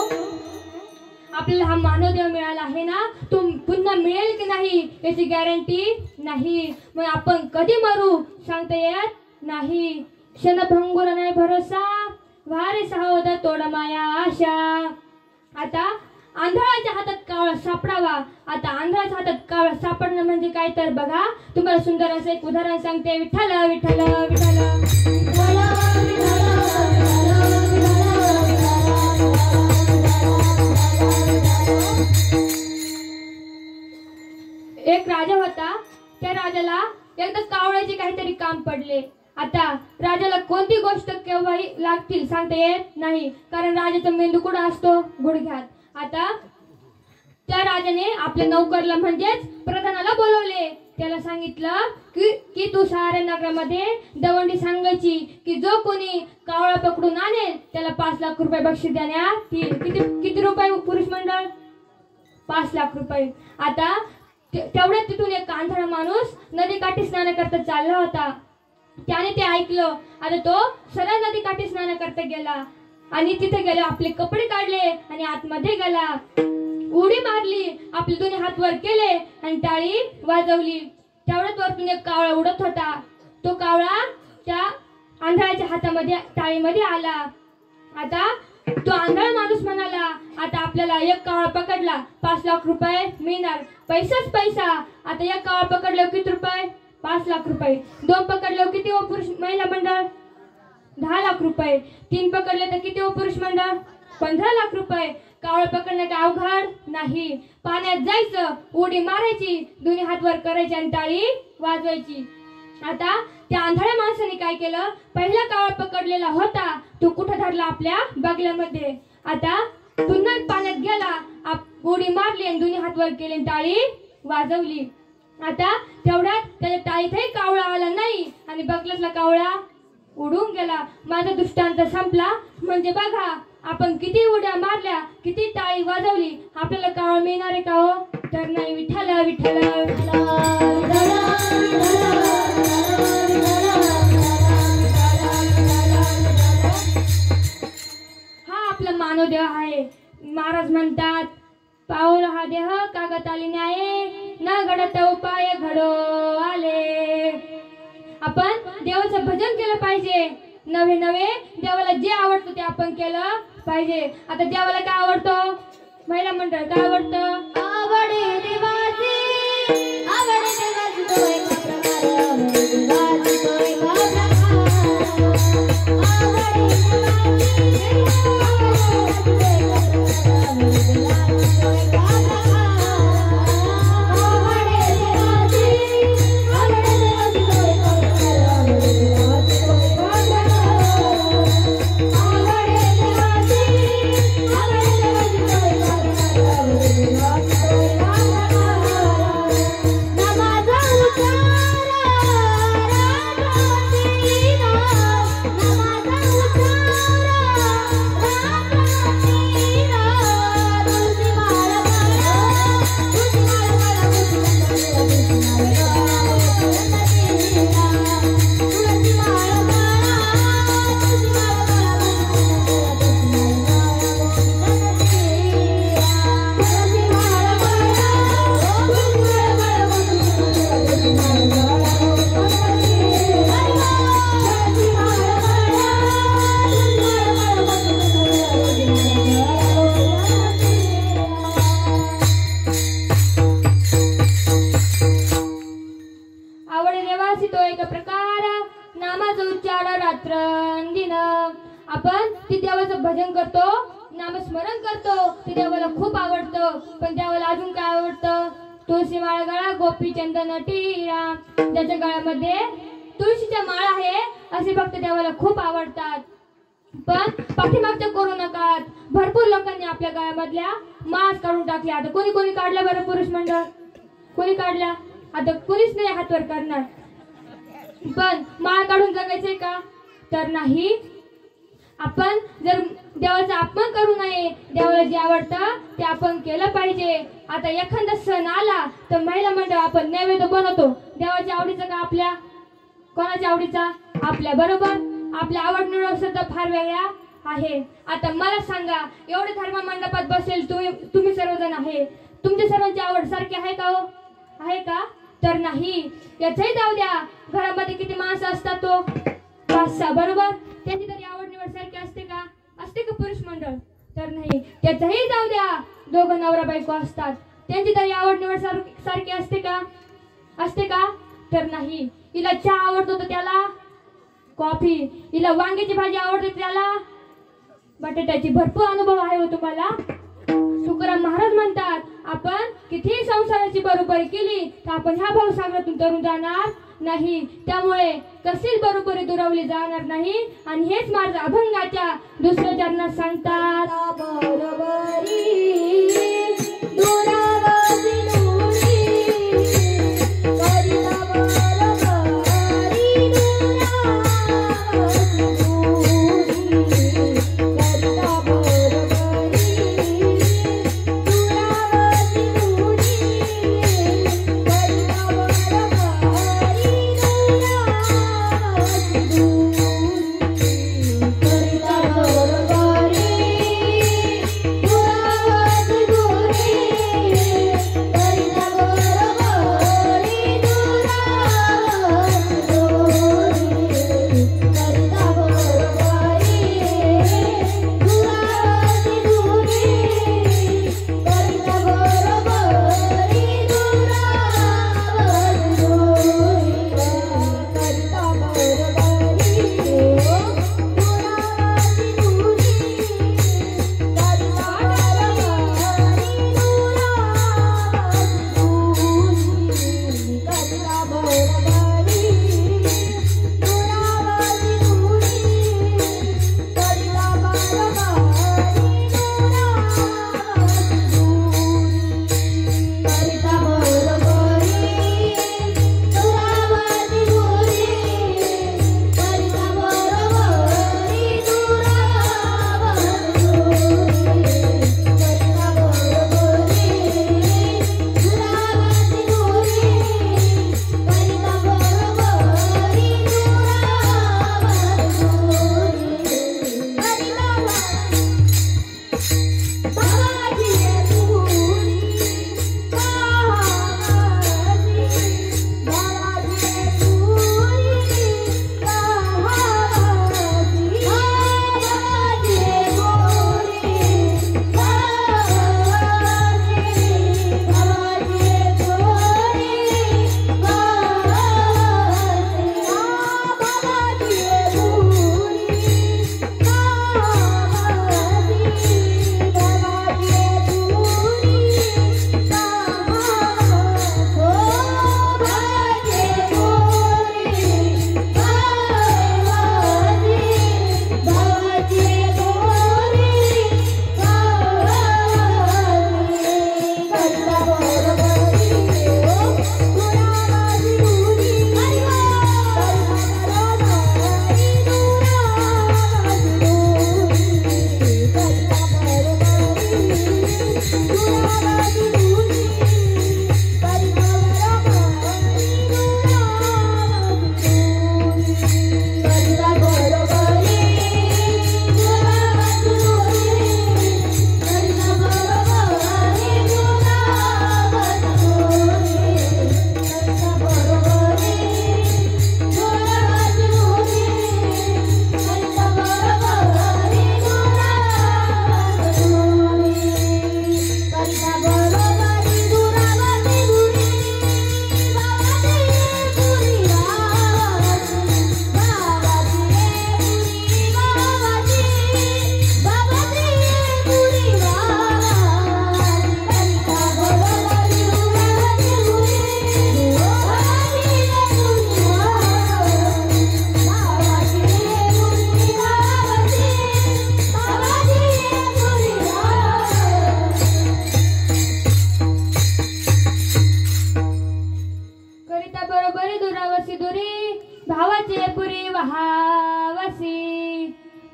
आपल्याला हा मानवदेव मिळाला आहे ना, तो पुन्हा मिळेल की नाही याची गॅरंटी नाही. मग आपण कधी मरू सांगता येत नाही. क्षणभंगुर नाही भरोसा, वारे सावध तोड माया आशा. आता आंधळाच्या हातात कावळा सापडावा. आता आंधळाच्या हातात कावळा सापडणं म्हणजे काय तर बघा, तुम्हाला सुंदर असं एक उदाहरण सांगते. विठ्ठल विठ्ठल विठ्ठल. एक राजा होता. त्या राजाला एकदा कावळ्याचे काहीतरी काम पडले. आता राजाला कोणती गोष्ट केव्हाही लागतील सांगता येत नाही, कारण राजाचा मेंदू कुठं असतो? गुडघ्यात. आता त्या राजाने आपल्या नौकरला म्हणजेच प्रधानाला बोलवले. त्याला सांगितलं की तू साऱ्या नगरामध्ये दवंडी सांगायची की जो कोणी कावळा पकडून आणेल त्याला 5 लाख रुपये बक्षीस देण्यात येईल. किती रुपये पुरुष मंडळ? 5 लाख रुपये. आता तेवढ्यात तिथून एक आंधळा माणूस नदीकाठी स्नान करता चालला होता. त्याने ते ऐकलं. आता तो सरळ नदीकाठी स्नान करता गेला आणि तिथे गेला, आपले कपडे काढले आणि आतमध्ये गेला, उडी मारली, आपले दोन्ही हात वर केले आणि टाळी वाजवली. तेवढ्यात वरतून एक कावळा उडत होता. तो कावळा त्या आंधळ्याच्या हातामध्ये टाळीमध्ये आला. आता तो आंधळा माणूस म्हणाला, आता आपल्याला एक कावळा पकडला 5 लाख रुपये मिळणार. पैसाच पैसा. आता एक कावळा पकडल्यावर किती रुपये? 5 लाख रुपये. 2 पकडल्यावर किती हो पुरुष महिला मंडळ? 10 लाख रुपये. 3 पकडले तर किती हो पुरुष मंडळ? 15 लाख रुपये. कावळा पकडणं काय अवघड नाही. पाण्यात जायचं, उडी मारायची, दोन्ही हात वर करायची आणि टाळी वाजवायची. आता त्या आंधळ्या माणसाने काय केलं? पहिला कावळा पकडलेला होता तो कुठं धरला? आपल्या बगल्यामध्ये. आता पुन्हा पाण्यात गेला, उडी मारली आणि दोन्ही हात वर केले आणि टाळी वाजवली. आता तेवढ्यात त्याच्या टाळीतही कावळा आला नाही आणि बगल्यातला कावळा उडून गेला. माझा दृष्टांत संपला. म्हणजे बघा, आपण किती उड्या मारल्या, किती टाळी वाजवली, आपल्याला कावळा मिळणार आहे का हो? तर नाही. विठ्ठल विठ्ठल हा आपला मानवदेव आहे. महाराज म्हणतात, पाऊल हा देह कागताली न्याये, न घडत उपाय घडो आले. आपण देवाचं भजन केलं पाहिजे. नवे नवे देवाला जे आवडतं ते आपण केलं पाहिजे. आता देवाला काय आवडतं? महिला मंडळ काय आवडतं? आवडे देवाचे, आवडे देवाचे तो एका प्रकार, आवडे देवाचे तो एका प्रकार, आवडे देवाचे, आवडे देवाचे तो एका आपण ती देवाचं भजन करतो, नामस्मरण करतो, ते देवाला खूप आवडतं. पण देवाला अजून काय आवडतं? तुळशी माळ गळा, गोपी चंदन टिळा. ज्याच्या गळ्यामध्ये तुळशीच्या माळ आहे असे भक्त देवाला खूप आवडतात. पण पाठीमागच्या कोरोना काळात भरपूर लोकांनी आपल्या गळ्यामधल्या माळ काढून टाकल्या. आता कोणी कोणी काढल्या बरं पुरुष मंडळ? कोणी काढल्या? आता कोणीच नाही हातवर करणार. पण माळ काढून जगायचंय का? तर नाही. आपण जर देवाचा अपमान करू नये, देवाला जे आवडतं ते आपण केलं पाहिजे. आता एखादा सण आला तर महिला मंडळ आपण नैवेद्य बनवतो. देवाच्या आवडीचं का आपल्या? कोणाच्या आवडीचा? आपल्या. बरोबर. आपल्या आवड निवड सुद्धा फार वेगळ्या आहे. आता मला सांगा, एवढे धर्म मंडपात बसेल तुम्ही सर्वजण आहे, तुमच्या सर्वांची आवड सारखी आहे का हो? आहे का? तर नाही. याचंही जाऊ द्या, घरामध्ये किती माणसं असतात? तो 5-6. बरोबर. त्यांची तरी आवड निवड सारखी असते का? असते का पुरुष मंडळ? तर नाही. त्याचंही जाऊ द्या, दोघं नवरा बायको असतात, त्यांची तरी आवड निवड सारखी असते का? असते का? तर नाही. हिला चहा आवडतो तर त्याला कॉफी, हिला वांग्याची भाजी आवडते त्याला बटाट्याची. भरपूर अनुभव आहे हो तुम्हाला. तुकाराम महाराज म्हणतात, आपण किती संसाराची बरोबरी केली तर आपण ह्या भावसागरातून तरून जाणार नाही. त्यामुळे कशीच बरोबरी दुरावली जाणार नाही. आणि हेच मार्ग अभंगाच्या दुसऱ्या चरणात सांगतात. बरोबरी दुरावली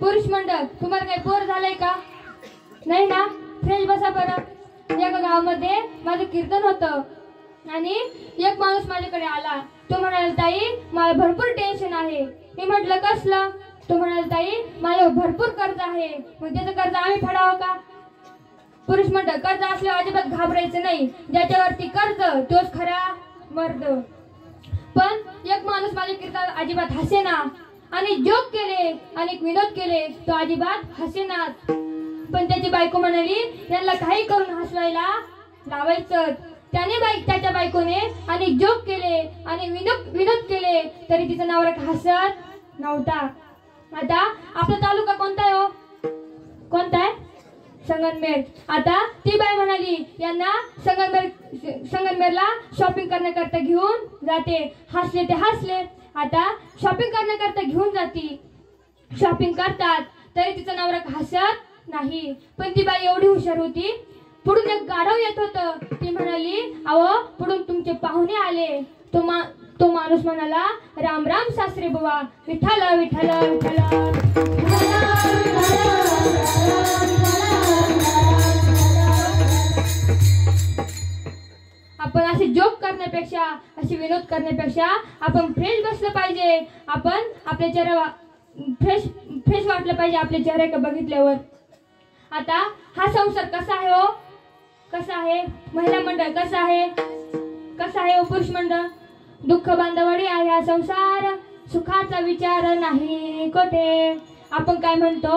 पुरुष मंडळ, तुम्हाला काही बोर झालंय का? नाही ना? फ्रेश बसा बरं. एका गावामध्ये माझं कीर्तन होतं आणि एक माणूस माझ्याकडे आला. तो म्हणाला, ताई मला भरपूर टेन्शन आहे. मी म्हटलं कसलं? तो म्हणाला, ताई माझ्यावर भरपूर कर्ज आहे. मग त्याचं कर्ज आम्ही फेडावं का? पुरुष मंडळ, कर्ज असल्यावर अजिबात घाबरायचं नाही. ज्याच्यावरती कर्ज तोच खरा मर्द. पण एक माणूस माझ्या कीर्तनात अजिबात हसेना आणि जोक केले आणि विनोद केले, तो अजिबात हसेनाच. पण त्याची बायको म्हणाली, यांना काही करून हसवायला लावायचं. त्याच्या बायकोने अनेक जोक केले आणि विनोद केले तरी तिचा नवरा हसत नव्हता. आता आपला तालुका कोणता आहे हो? कोणता आहे? संगमनेर. आता ती बाई म्हणाली, यांना संगमनेरला शॉपिंग करण्याकरता घेऊन जाते. हसले ते हसले. आता शॉपिंग करण्याकरता घेऊन जाती. शॉपिंग करतात तरी तिचा नवरा हसत नाही. पण ती बाई एवढी हुशार होती. पुढून एक गाढव येत होतं. ती म्हणाली, अहो पुढून तुमचे पाहुणे आले. तो माणूस म्हणाला, राम राम सासरे बुवा, विठ्ठल विठ्ठल विठ्ठल. आपण असे जोक करण्यापेक्षा, असे विनोद करण्यापेक्षा आपण फ्रेश बसलं पाहिजे. आपण आपल्या चेहरा फ्रेश वाटलं पाहिजे आपल्या चेहऱ्याकडे बघितल्यावर. आता हा संसार कसा आहे हो? कसा आहे? महिला मंडळ कसा आहे? कसा आहे हो पुरुष मंडळ? दुःख बांधवडी आहे हा संसार, सुखाचा विचार नाही कोठे. आपण काय म्हणतो,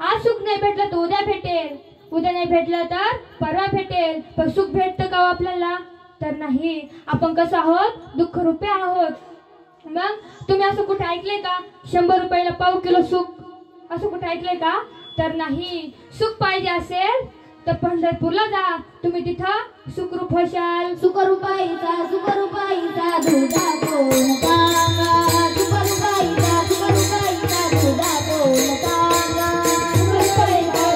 आज सुख नाही भेटलं तर उद्या भेटेल, उद्या नाही भेटलं तर परवा भेटेल. पण सुख भेटतं का आपल्याला? तर नाही. आपण कसं आहोत? दुःख रूपे आहोत. मग तुम्ही असं कुठे ऐकलंय का 100 रुपयाला पाव किलो सुख? असं कुठे ऐकलंय का? तर नाही. सुख पाहिजे असेल तर पंढरपूरला जा. तुम्ही तिथं सुखरूप होशाल. सुखरूपाईचा दुधा कोण सांगा, सुखरूपाईचा दुधा कोण सांगा,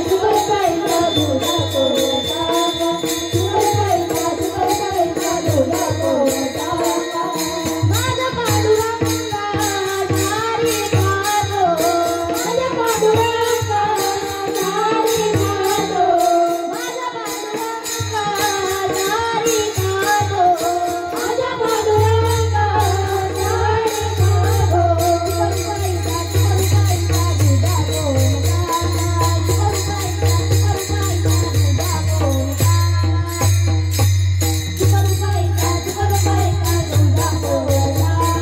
सुखरूपाईचा दुधा कोण सांगा, सुखरूपाईचा दुधा कोण सांगा. माझा पांडुरंगा सारी गातो, माझा पांडुरंगा सारी गातो, माझा पांडुरंगा सारी गातो, माझा पांडुरंगा सारी गातो. सुखरूपाईचा दुधा कोण सांगा, सुखरूपाईचा दुधा कोण सांगा, सुखरूपाईचा दुधा कोण सांगा,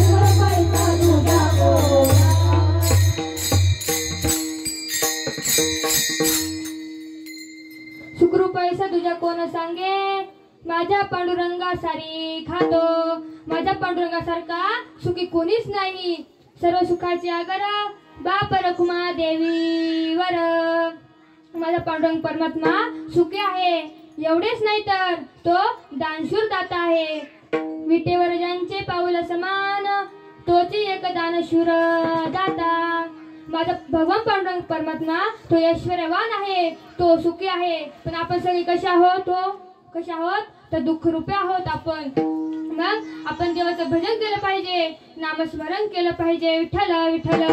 सुखरूपाईचा दुधा कोण सुखरूपाईचा तुझ्या कोण सांगे, माझ्या पांडुरंगा सारी खातो. माझ्या पांडुरंगासारखा सुखी कोणीच नाही. सर्व सुखाची आगर बाप रखुमा देवीवर. माझा पांडुरंग परमात्मा सुखी आहे. एवढेच नाही तर तो दानशूर दाता आहे. विटेवर ज्यांचे पाऊल समान, तोची एक दानशूर दाता. माझा भगवान पांडुरंग परमात्मा तो ऐश्वर्यवान आहे, तो सुखी आहे. पण आपण सगळे कशा आहोत? कशा आहोत? तर दुःख रूपे आहोत आपण. मग आपण देवाचं भजन केलं पाहिजे, नामस्मरण केलं पाहिजे. विठ्ठल विठ्ठल.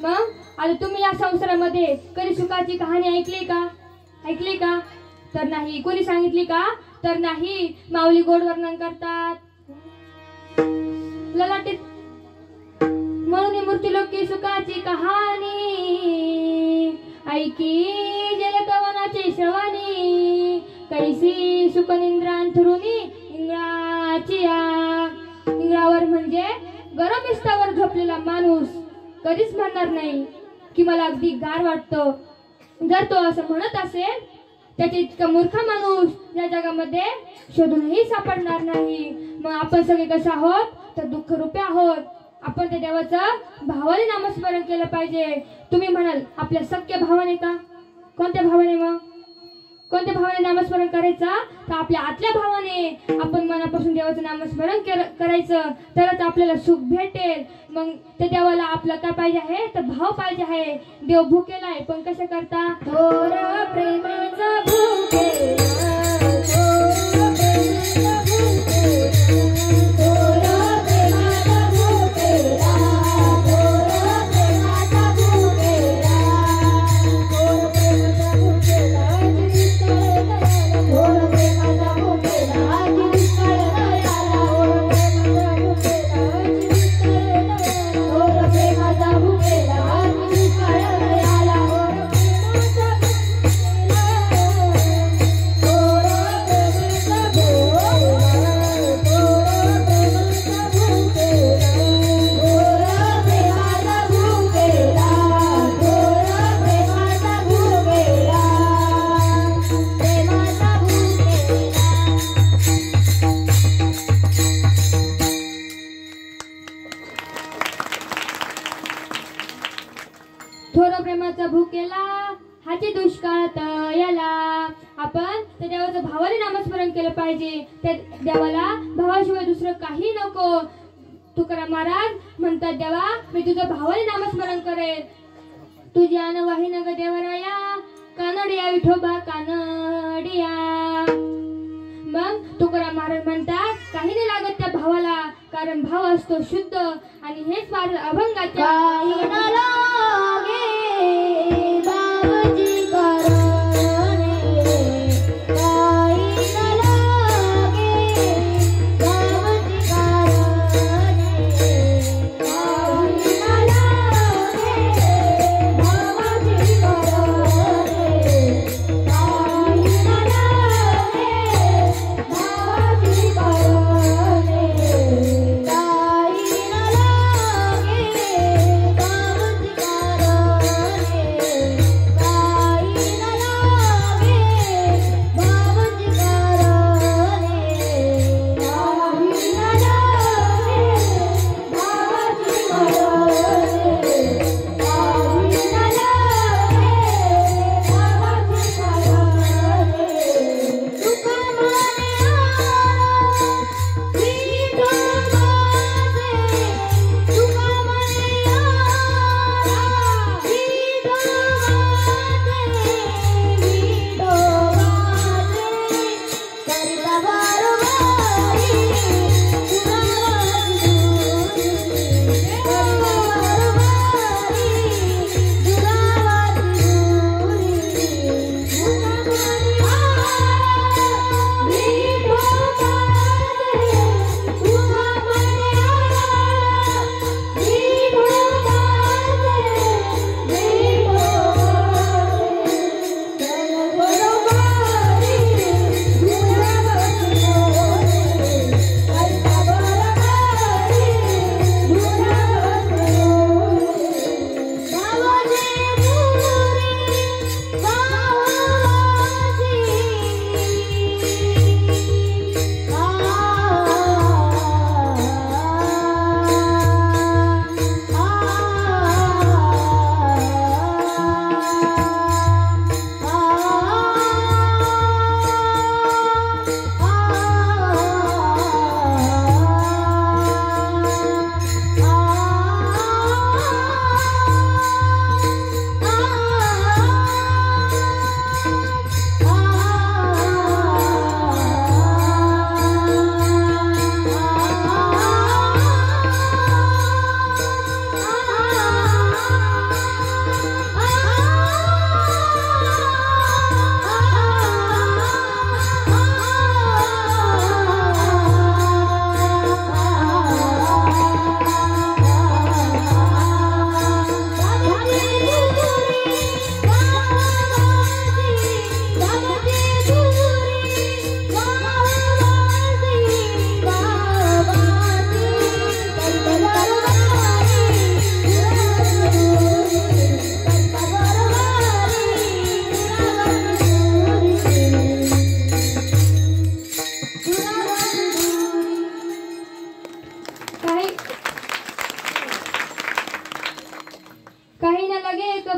मग आता तुम्ही या संसारामध्ये कधी सुखाची कहाणी ऐकली का? ऐकली का? तर नाही. कोणी सांगितली का? तर नाही. माऊली गोड वर्णन करतात. ललाटीत म्हणून मूर्तिलोकी सुखाची कहाणी ऐकी जलकवनाची श्रवणी, कैसी सुखनिंद्रांथरुणी इंगळाची आग. इंगळावर म्हणजे गरम विस्तावर झोपलेला माणूस कधीच म्हणणार नाही की मला अगदी गार वाटतं. जर तो असं म्हणत असेल, त्याच्या इतका मूर्ख माणूस या जगामध्ये शोधूनही सापडणार नाही. मग आपण सगळे कसं आहोत? तर दुःख रूपे आहोत. आपण त्या देवाचं भावाने नामस्मरण केलं पाहिजे. तुम्ही म्हणाल आपल्या सख्य भावाने का? कोणत्या भावाने? मग कोणत्या भावाने नामस्मरण करायचं? तर आपल्या आतल्या भावाने आपण मनापासून देवाचं नामस्मरण करायचं, तरच आपल्याला सुख भेटेल. मग त्या देवाला आपलं काय पाहिजे आहे? तर भाव पाहिजे आहे. देव भुकेला आहे, पण कशा करता? थोर प्रेमाचा भुकेला, थोर थोर प्रेमाचा भूकेला हाची दुष्काळात याला. आपण त्या देवाचं भावाने नामस्मरण केलं पाहिजे. त्या देवाला भावाशिवाय दुसरं काही नको. तुकाराम महाराज म्हणतात, देवा मी तुझं भावाने नामस्मरण करेल. तुझी आन वाही नग देवराया, कानडिया विठोबा कानडिया. मग तुकाराम महाराज म्हणतात, काही नाही लागत त्या भावाला, कारण भाव असतो शुद्ध. आणि हेच फार अभंगाच्या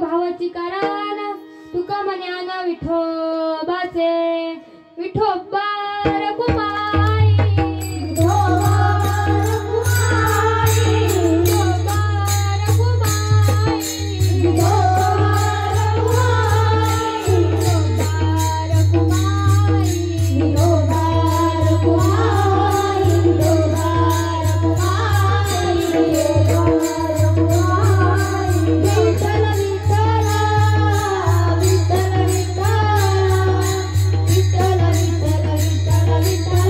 भावाची कारण तुका मन्यान विठोबाचे विठोबा रघुमाई विठोबा रघुमाई विठोबा रघुमाई विठोबा रघुमाई विठोबा रघुमाई विठोबा रघुमाई विठोबा रघुमाई विठ्ठल विठ्ठल विठ्ठल विठ्ठल विठ्ठल विठ्ठल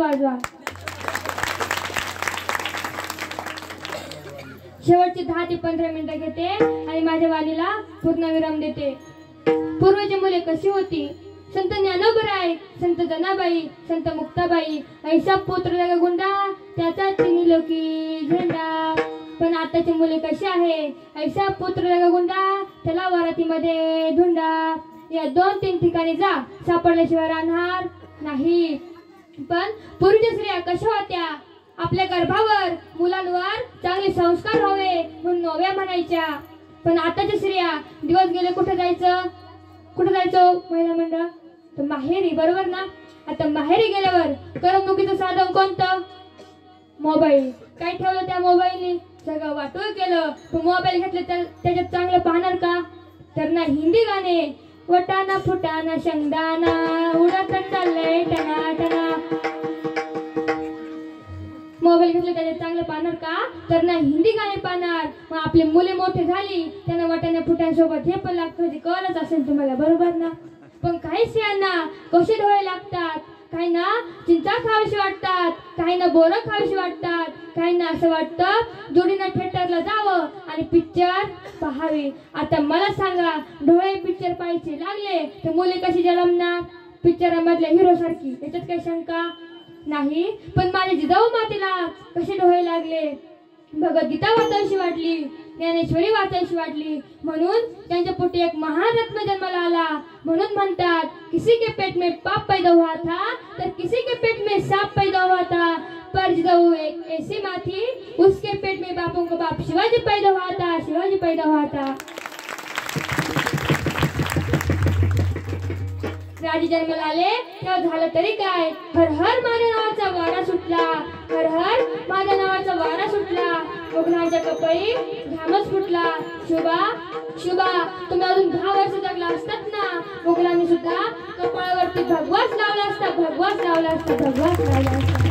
वाजवा. शेवटची 10 ते 15 मिनिटं घेते आणि माझ्या वाणीला पूर्णविराम देते. पूर्वीची मुले कशी होती? संत ज्ञानोबराय, संत जनाबाई, संत मुक्ताबाई, ऐसा पुत्र गुंडा त्याचा तिन्ही लोकी झेंडा. पण आताची मुले कशी आहे? ऐसा पुत्र गुंडा त्याला वरातीमध्ये धुंडा. या 2-3 ठिकाणी जा, सापडल्याशिवाय राहणार नाही. पण पूर्वीच्या स्त्रिया कशा होत्या? आपल्या गर्भावर मुलांवर चांगले संस्कार व्हावे म्हणून नव्या म्हणायच्या. पण आताच्या स्त्रिया दिवस गेले कुठे जायचं? कुठे जायचो महिला मंडळ? तर माहेरी, बरोबर ना? आता माहेरी गेल्यावर करमणुकीचं साधन कोणतं? मोबाईल. काय ठेवलं त्या मोबाईलने? सगळं वाटोळ केलं. पण मोबाईल घेतले तर त्याच्यात चांगलं पाहणार का? तर ना हिंदी गाणे, वटाना फुटाना शेंगदाणा उडत चाललंय टना टना. मोबाईल घेतले त्याच्यात चांगलं पाहणार का? तर ना हिंदी गाणे पाहणार. मग आपली मुले मोठे झाली त्यांना वाटाण्या फुट्यांसोबत हे पण लागतं, कळलंच असेल तुम्हाला, बरोबर ना? पण काही स्त्रियांना कसे डोळे लागतात, काही ना चिंचा खावीशी वाटतात, काही ना बोरं खावीशी वाटतात, काही ना असं वाटतं जोडीनं थिएटरला जावं आणि पिक्चर पाहावे. आता मला सांगा, डोळे पिक्चर पाहायचे लागले तर मुले कशी जन्मणार? पिक्चरामधल्या हिरो सारखी. याच्यात काही शंका नाही. पण माझ्या जिजाऊ मातेला कसे डोळे लागले? भगवद्गीता वाचायची वाटली, ज्ञानेश्वरी वाचायची वाटली, म्हणून त्यांच्या पोटी एक महान रत्न जन्माला आला. म्हणून म्हणतात, किसी के पेट में पाप पैदा हुआ था तर किसी के पेट में सांप पैदा हुआ था. पर जिजाऊ एक ऐसी माँ थी, उसके पेट में बापों का बाप शिवाजी पैदा हुआ था, शिवाजी पैदा हुआ था. राजे जन्माला आले तेव्हा झालं तरी काय? हर हर माझ्या नावाचा वारा सुटला, हर हर माझ्या नावाचा वारा सुटला. मुघलांच्या कपळी घामच फुटला. शुभा शुभा, तुम्ही अजून 10 वर्ष जगला असतात ना, मुघलांनी सुद्धा कपाळावरती भगवाच लावला असता, भगवाच लावला असता, भगवाच लावला असता.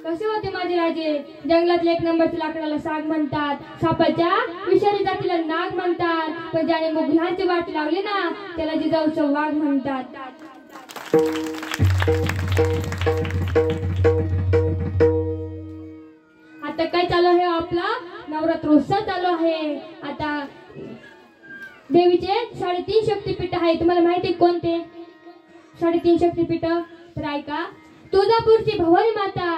कसे होते माझे राजे? जंगलातल्या 1 नंबरच्या लाकडाला साग म्हणतात, सापाच्या विषारी जातीला नाग म्हणतात, पण ज्याने मुघलांची वाट लावली ना त्याला जिजाऊचं वाघ म्हणतात. आता काय चालू आहे? आपला नवरात्रोत्सव चालू आहे. आता देवीचे 3.5 शक्तिपीठ आहे. तुम्हाला माहिती कोणते 3.5 शक्तिपीठ? तर ऐका. तुळजापूरची भवानी माता,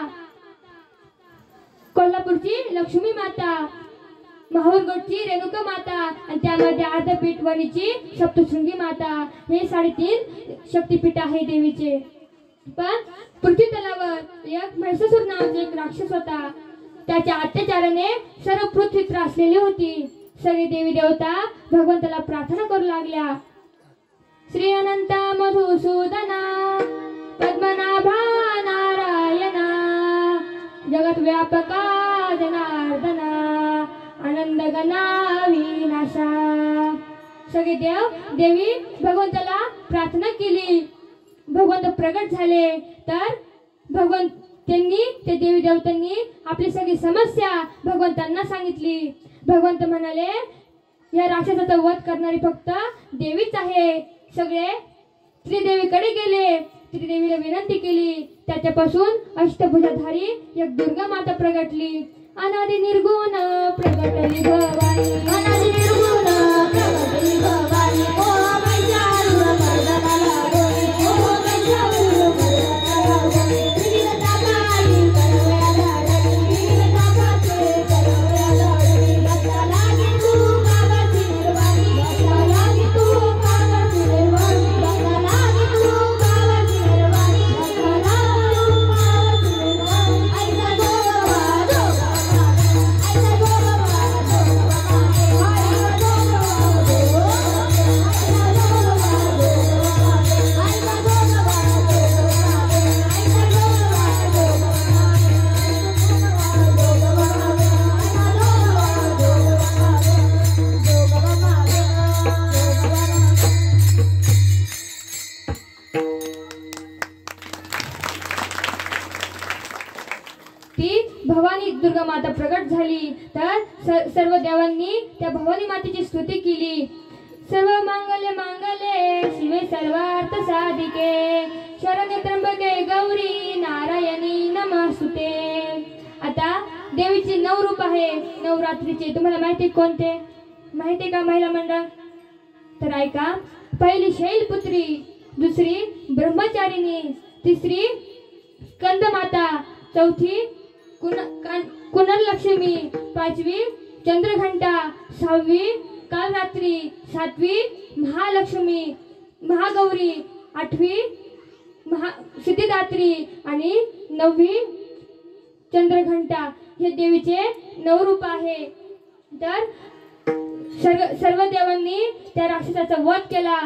कोल्हापूरची लक्ष्मी माता, माहूरगडची रेणुका माता आणि त्यामध्ये अर्धपीठ वणीची सप्तशृंगी माता. हे 3.5 शक्तिपीठ आहे देवीचे. पण पृथ्वी तलावर एक महिषासूर नावाचा एक राक्षस होता. त्याच्या अत्याचाराने सर्व पृथ्वी त्रासलेली होती. सगळे देवी देवता भगवंताला प्रार्थना करू लागल्या. श्री अनंत मधुसूदना पद्मनाभा नारायणा जगत व्यापका जनार्दना आनंद गणा विनाशा. सगळे देव देवी भगवंताला प्रार्थना केली. भगवंत प्रगट झाले तर त्यांनी ते देवी देवतांनी आपली सगळी समस्या भगवंतांना सांगितली. भगवंत म्हणाले, या राक्षसाचा वध करणारी फक्त देवीच आहे. सगळे त्रिदेवीकडे गेले, त्रिदेवीला विनंती केली. त्याच्यापासून अष्टभुजाधारी एक दुर्गा माता प्रगटली. अनादि निर्गुण प्रगटली भवानी, अनादि निर्गुण प्रगटली भवानी. ओ मैयारू मर्दनाला डोळे, ओ मैयारू मर्दनाला डोळे. विविधता गाली करवयाला डोळे, विविधताचे करवयाला डोळे. भक्ता लागे तू गावाची निर्वाणी, भक्ता लागे तू गावाची निर्वाणी, भक्ता लागे तू गावाची निर्वाणी, भक्ता लागे तू गावाची निर्वाणी. ऐसा गोवा जोगा ऐसा गोवा ती भवानी दुर्गा माता प्रगट झाली तर सर्व देवांनी त्या भवानी मातेची स्तुती केली. सर्व मांगल्य मांगल्ये शिवे सर्वार्थ साधिके शरण्ये त्र्यंबके गौरी नारायणी नमस्तुते. आता देवीचे 9 रूप आहे नवरात्रीचे. तुम्हाला माहिती कोणते? माहिती का महिला मंडळ? तर ऐका. पहिली शैलपुत्री, दुसरी ब्रह्मचारिणी, तिसरी स्कंदमाता, चौथी कुणलक्ष्मी, पाचवी चंद्रघंटा, 6वी कालरात्री, 7वी महालक्ष्मी महागौरी, 8वी सिद्धिदात्री आणि 9वी चंद्रघंटा. हे देवीचे 9 रूप आहे. तर सर्व देवांनी त्या राक्षसाचा वध केला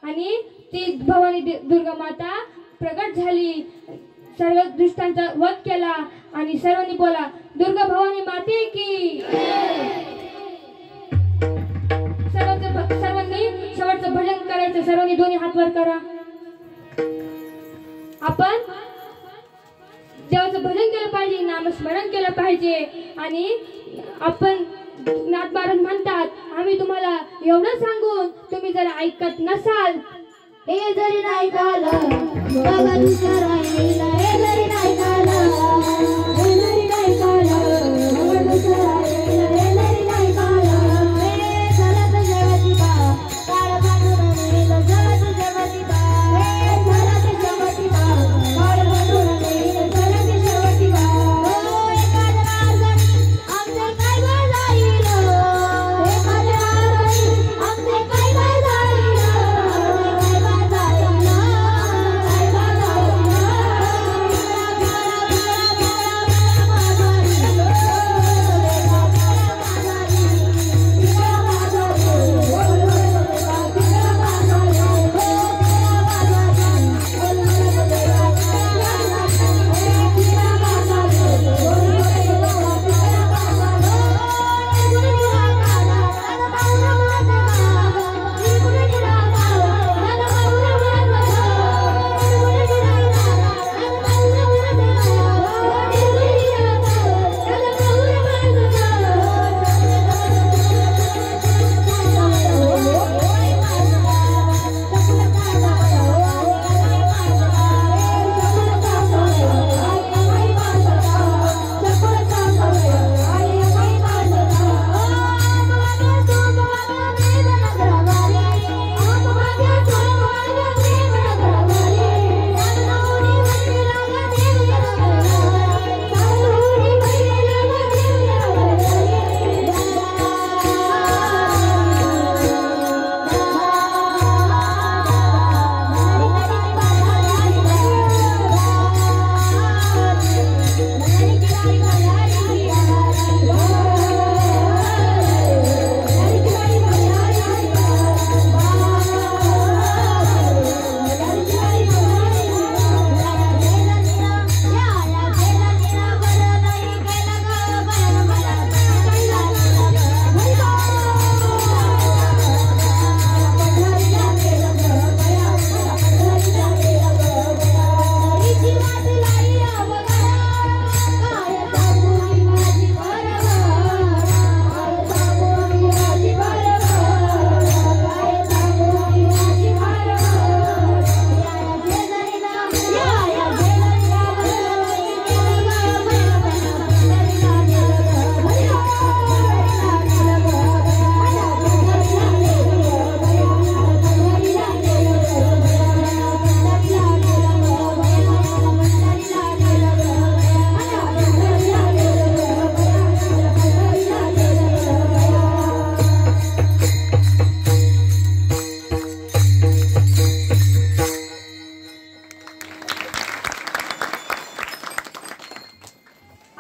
आणि ती भवानी दुर्गा माता प्रगट झाली. सर्व दुष्टांचा वध केला आणि सर्वांनी बोला दुर्गा भवानी माते की. सर्वांनी शेवटचं भजन करायचं. सर्वांनी दोन्ही हात वर करा. आपण देवाचं भजन केलं पाहिजे, नामस्मरण केलं पाहिजे. आणि आपण नाथ महाराज म्हणतात आम्ही तुम्हाला एवढं सांगून तुम्ही जर ऐकत नसाल, हे जरी नाही कालं बाबा दुसरं राहिला, हे जरी नाही कालं, हे जरी नाही कालं बाबा दुसरं राहिला, हे जरी नाही कालं. हे झालं तर शेवटी बा काळ बांधून नेलं, झालं तर शेवटी बा, हे झालं तर शेवटी बा काळ बांधून नेलं, झालं तर शेवटी बा. हो एखाद्या अर्धाने आमचे काय काय झालं, एखाद्या अर्धाने आमचे काय काय झालं,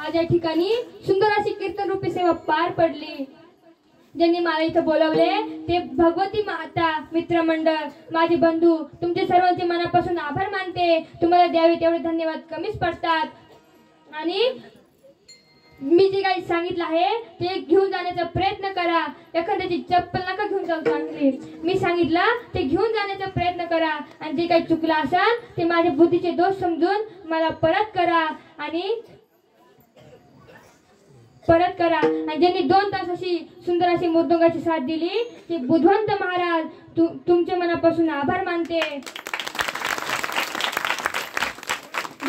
आज या ठिकाणी सुंदर अशी कीर्तन रूपी सेवा पार पडली. ज्यांनी मला इथं बोलवले ते भगवती माता, मित्रमंडळ, माझे बंधू, तुमचे सर्वांचे मनापासून आभार मानते. तुम्हाला द्यावे तेवढे धन्यवाद कमीच पडतात. आणि मी जे काही सांगितलं आहे ते घेऊन जाण्याचा प्रयत्न करा. एखाद्याची चप्पल नका घेऊन जाऊ चांगली. मी सांगितलं ते घेऊन जाण्याचा प्रयत्न करा. आणि जे काही चुकलं असेल ते माझ्या बुद्धीचे दोष समजून मला परत करा. आणि ज्यांनी 2 तास अशी सुंदर अशी मृदुंगाची साथ दिली ते बुधवंत महाराज, तुमच्या मनापासून आभार मानते.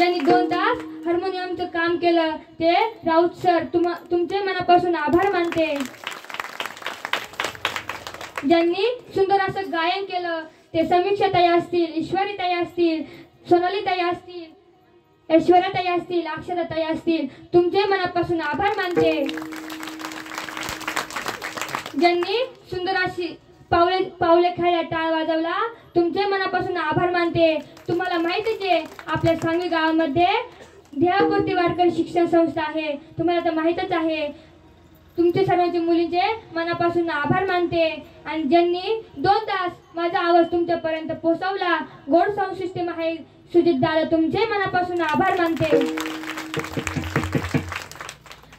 ज्यांनी 2 तास हार्मोनियमचं काम केलं ते राऊत सर, तुमचे मनापासून आभार मानते. ज्यांनी सुंदर असं गायन केलं ते समीक्षाताई असतील, ईश्वरीताई असतील, सोनालीताई असतील, ऐश्वर्याताई असतील, अक्षराताई असतील, तुमचे मनापासून आभार मानते. ज्यांनी सुंदर अशी पावले खेळल्या, टाळ वाजवला, तुमचे मनापासून आभार मानते. तुम्हाला माहितीच आहे आपल्या सांगवी गावामध्ये ध्येयपूर्ती वारकरी शिक्षण संस्था आहे, तुम्हाला तर माहीतच आहे. तुमचे सर्वांचे मुलींचे मनापासून आभार मानते. आणि ज्यांनी 2 तास माझा आवाज तुमच्यापर्यंत पोहोचवला, गोड साऊंड सिस्टीम आहे सुजित दादा, तुमचे मनापासून आभार मानते.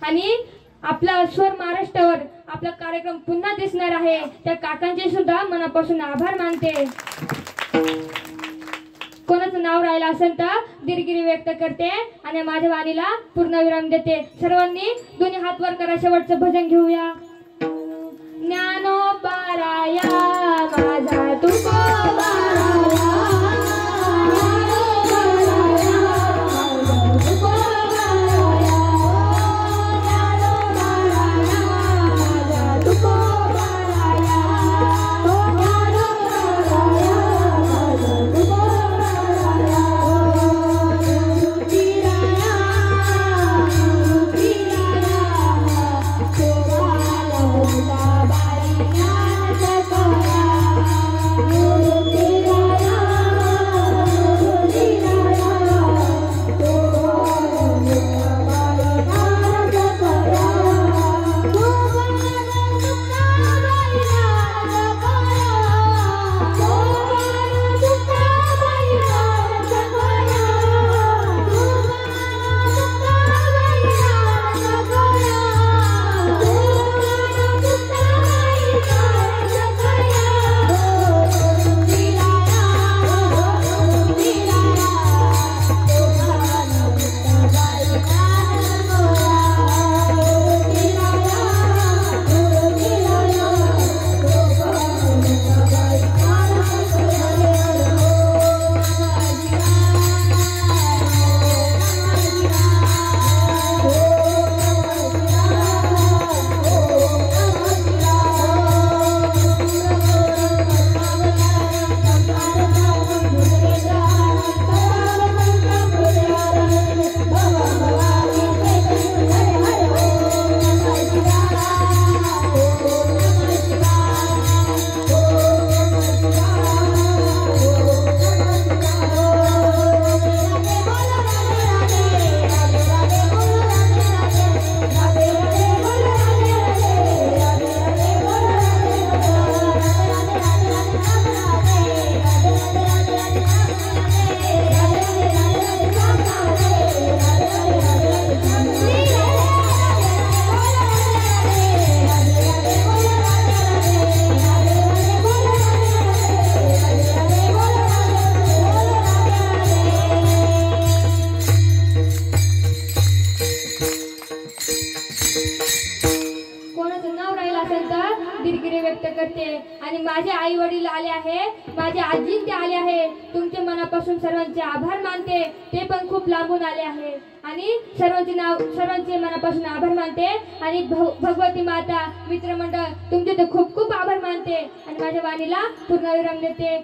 आणि आपला स्वर महाराष्ट्रावर आपला कार्यक्रम पुन्हा दिसणार आहे, त्या काकांचे सुद्धा मनापासून आभार मानते. कोणाचं नाव राहिलं असेल तर दिलगिरी व्यक्त करते आणि माझ्या वाणीला पूर्णविराम देते. सर्वांनी दोन्ही हात वर करा, शेवटचं भजन घेऊया. ज्ञानोबाराया माझा तुकोबाराया, आणि माझे आई वडील आले आहे, माझे आजी ते आले आहे, तुमचे मनापासून सर्वांचे आभार मानते. ते पण खूप लांबून आले आहे आणि सर्वांचे मनापासून आभार मानते. आणि भगवती माता मित्रमंडळ तुमचे तर खूप खूप आभार मानते आणि माझ्या वाणीला पूर्णविराम देते.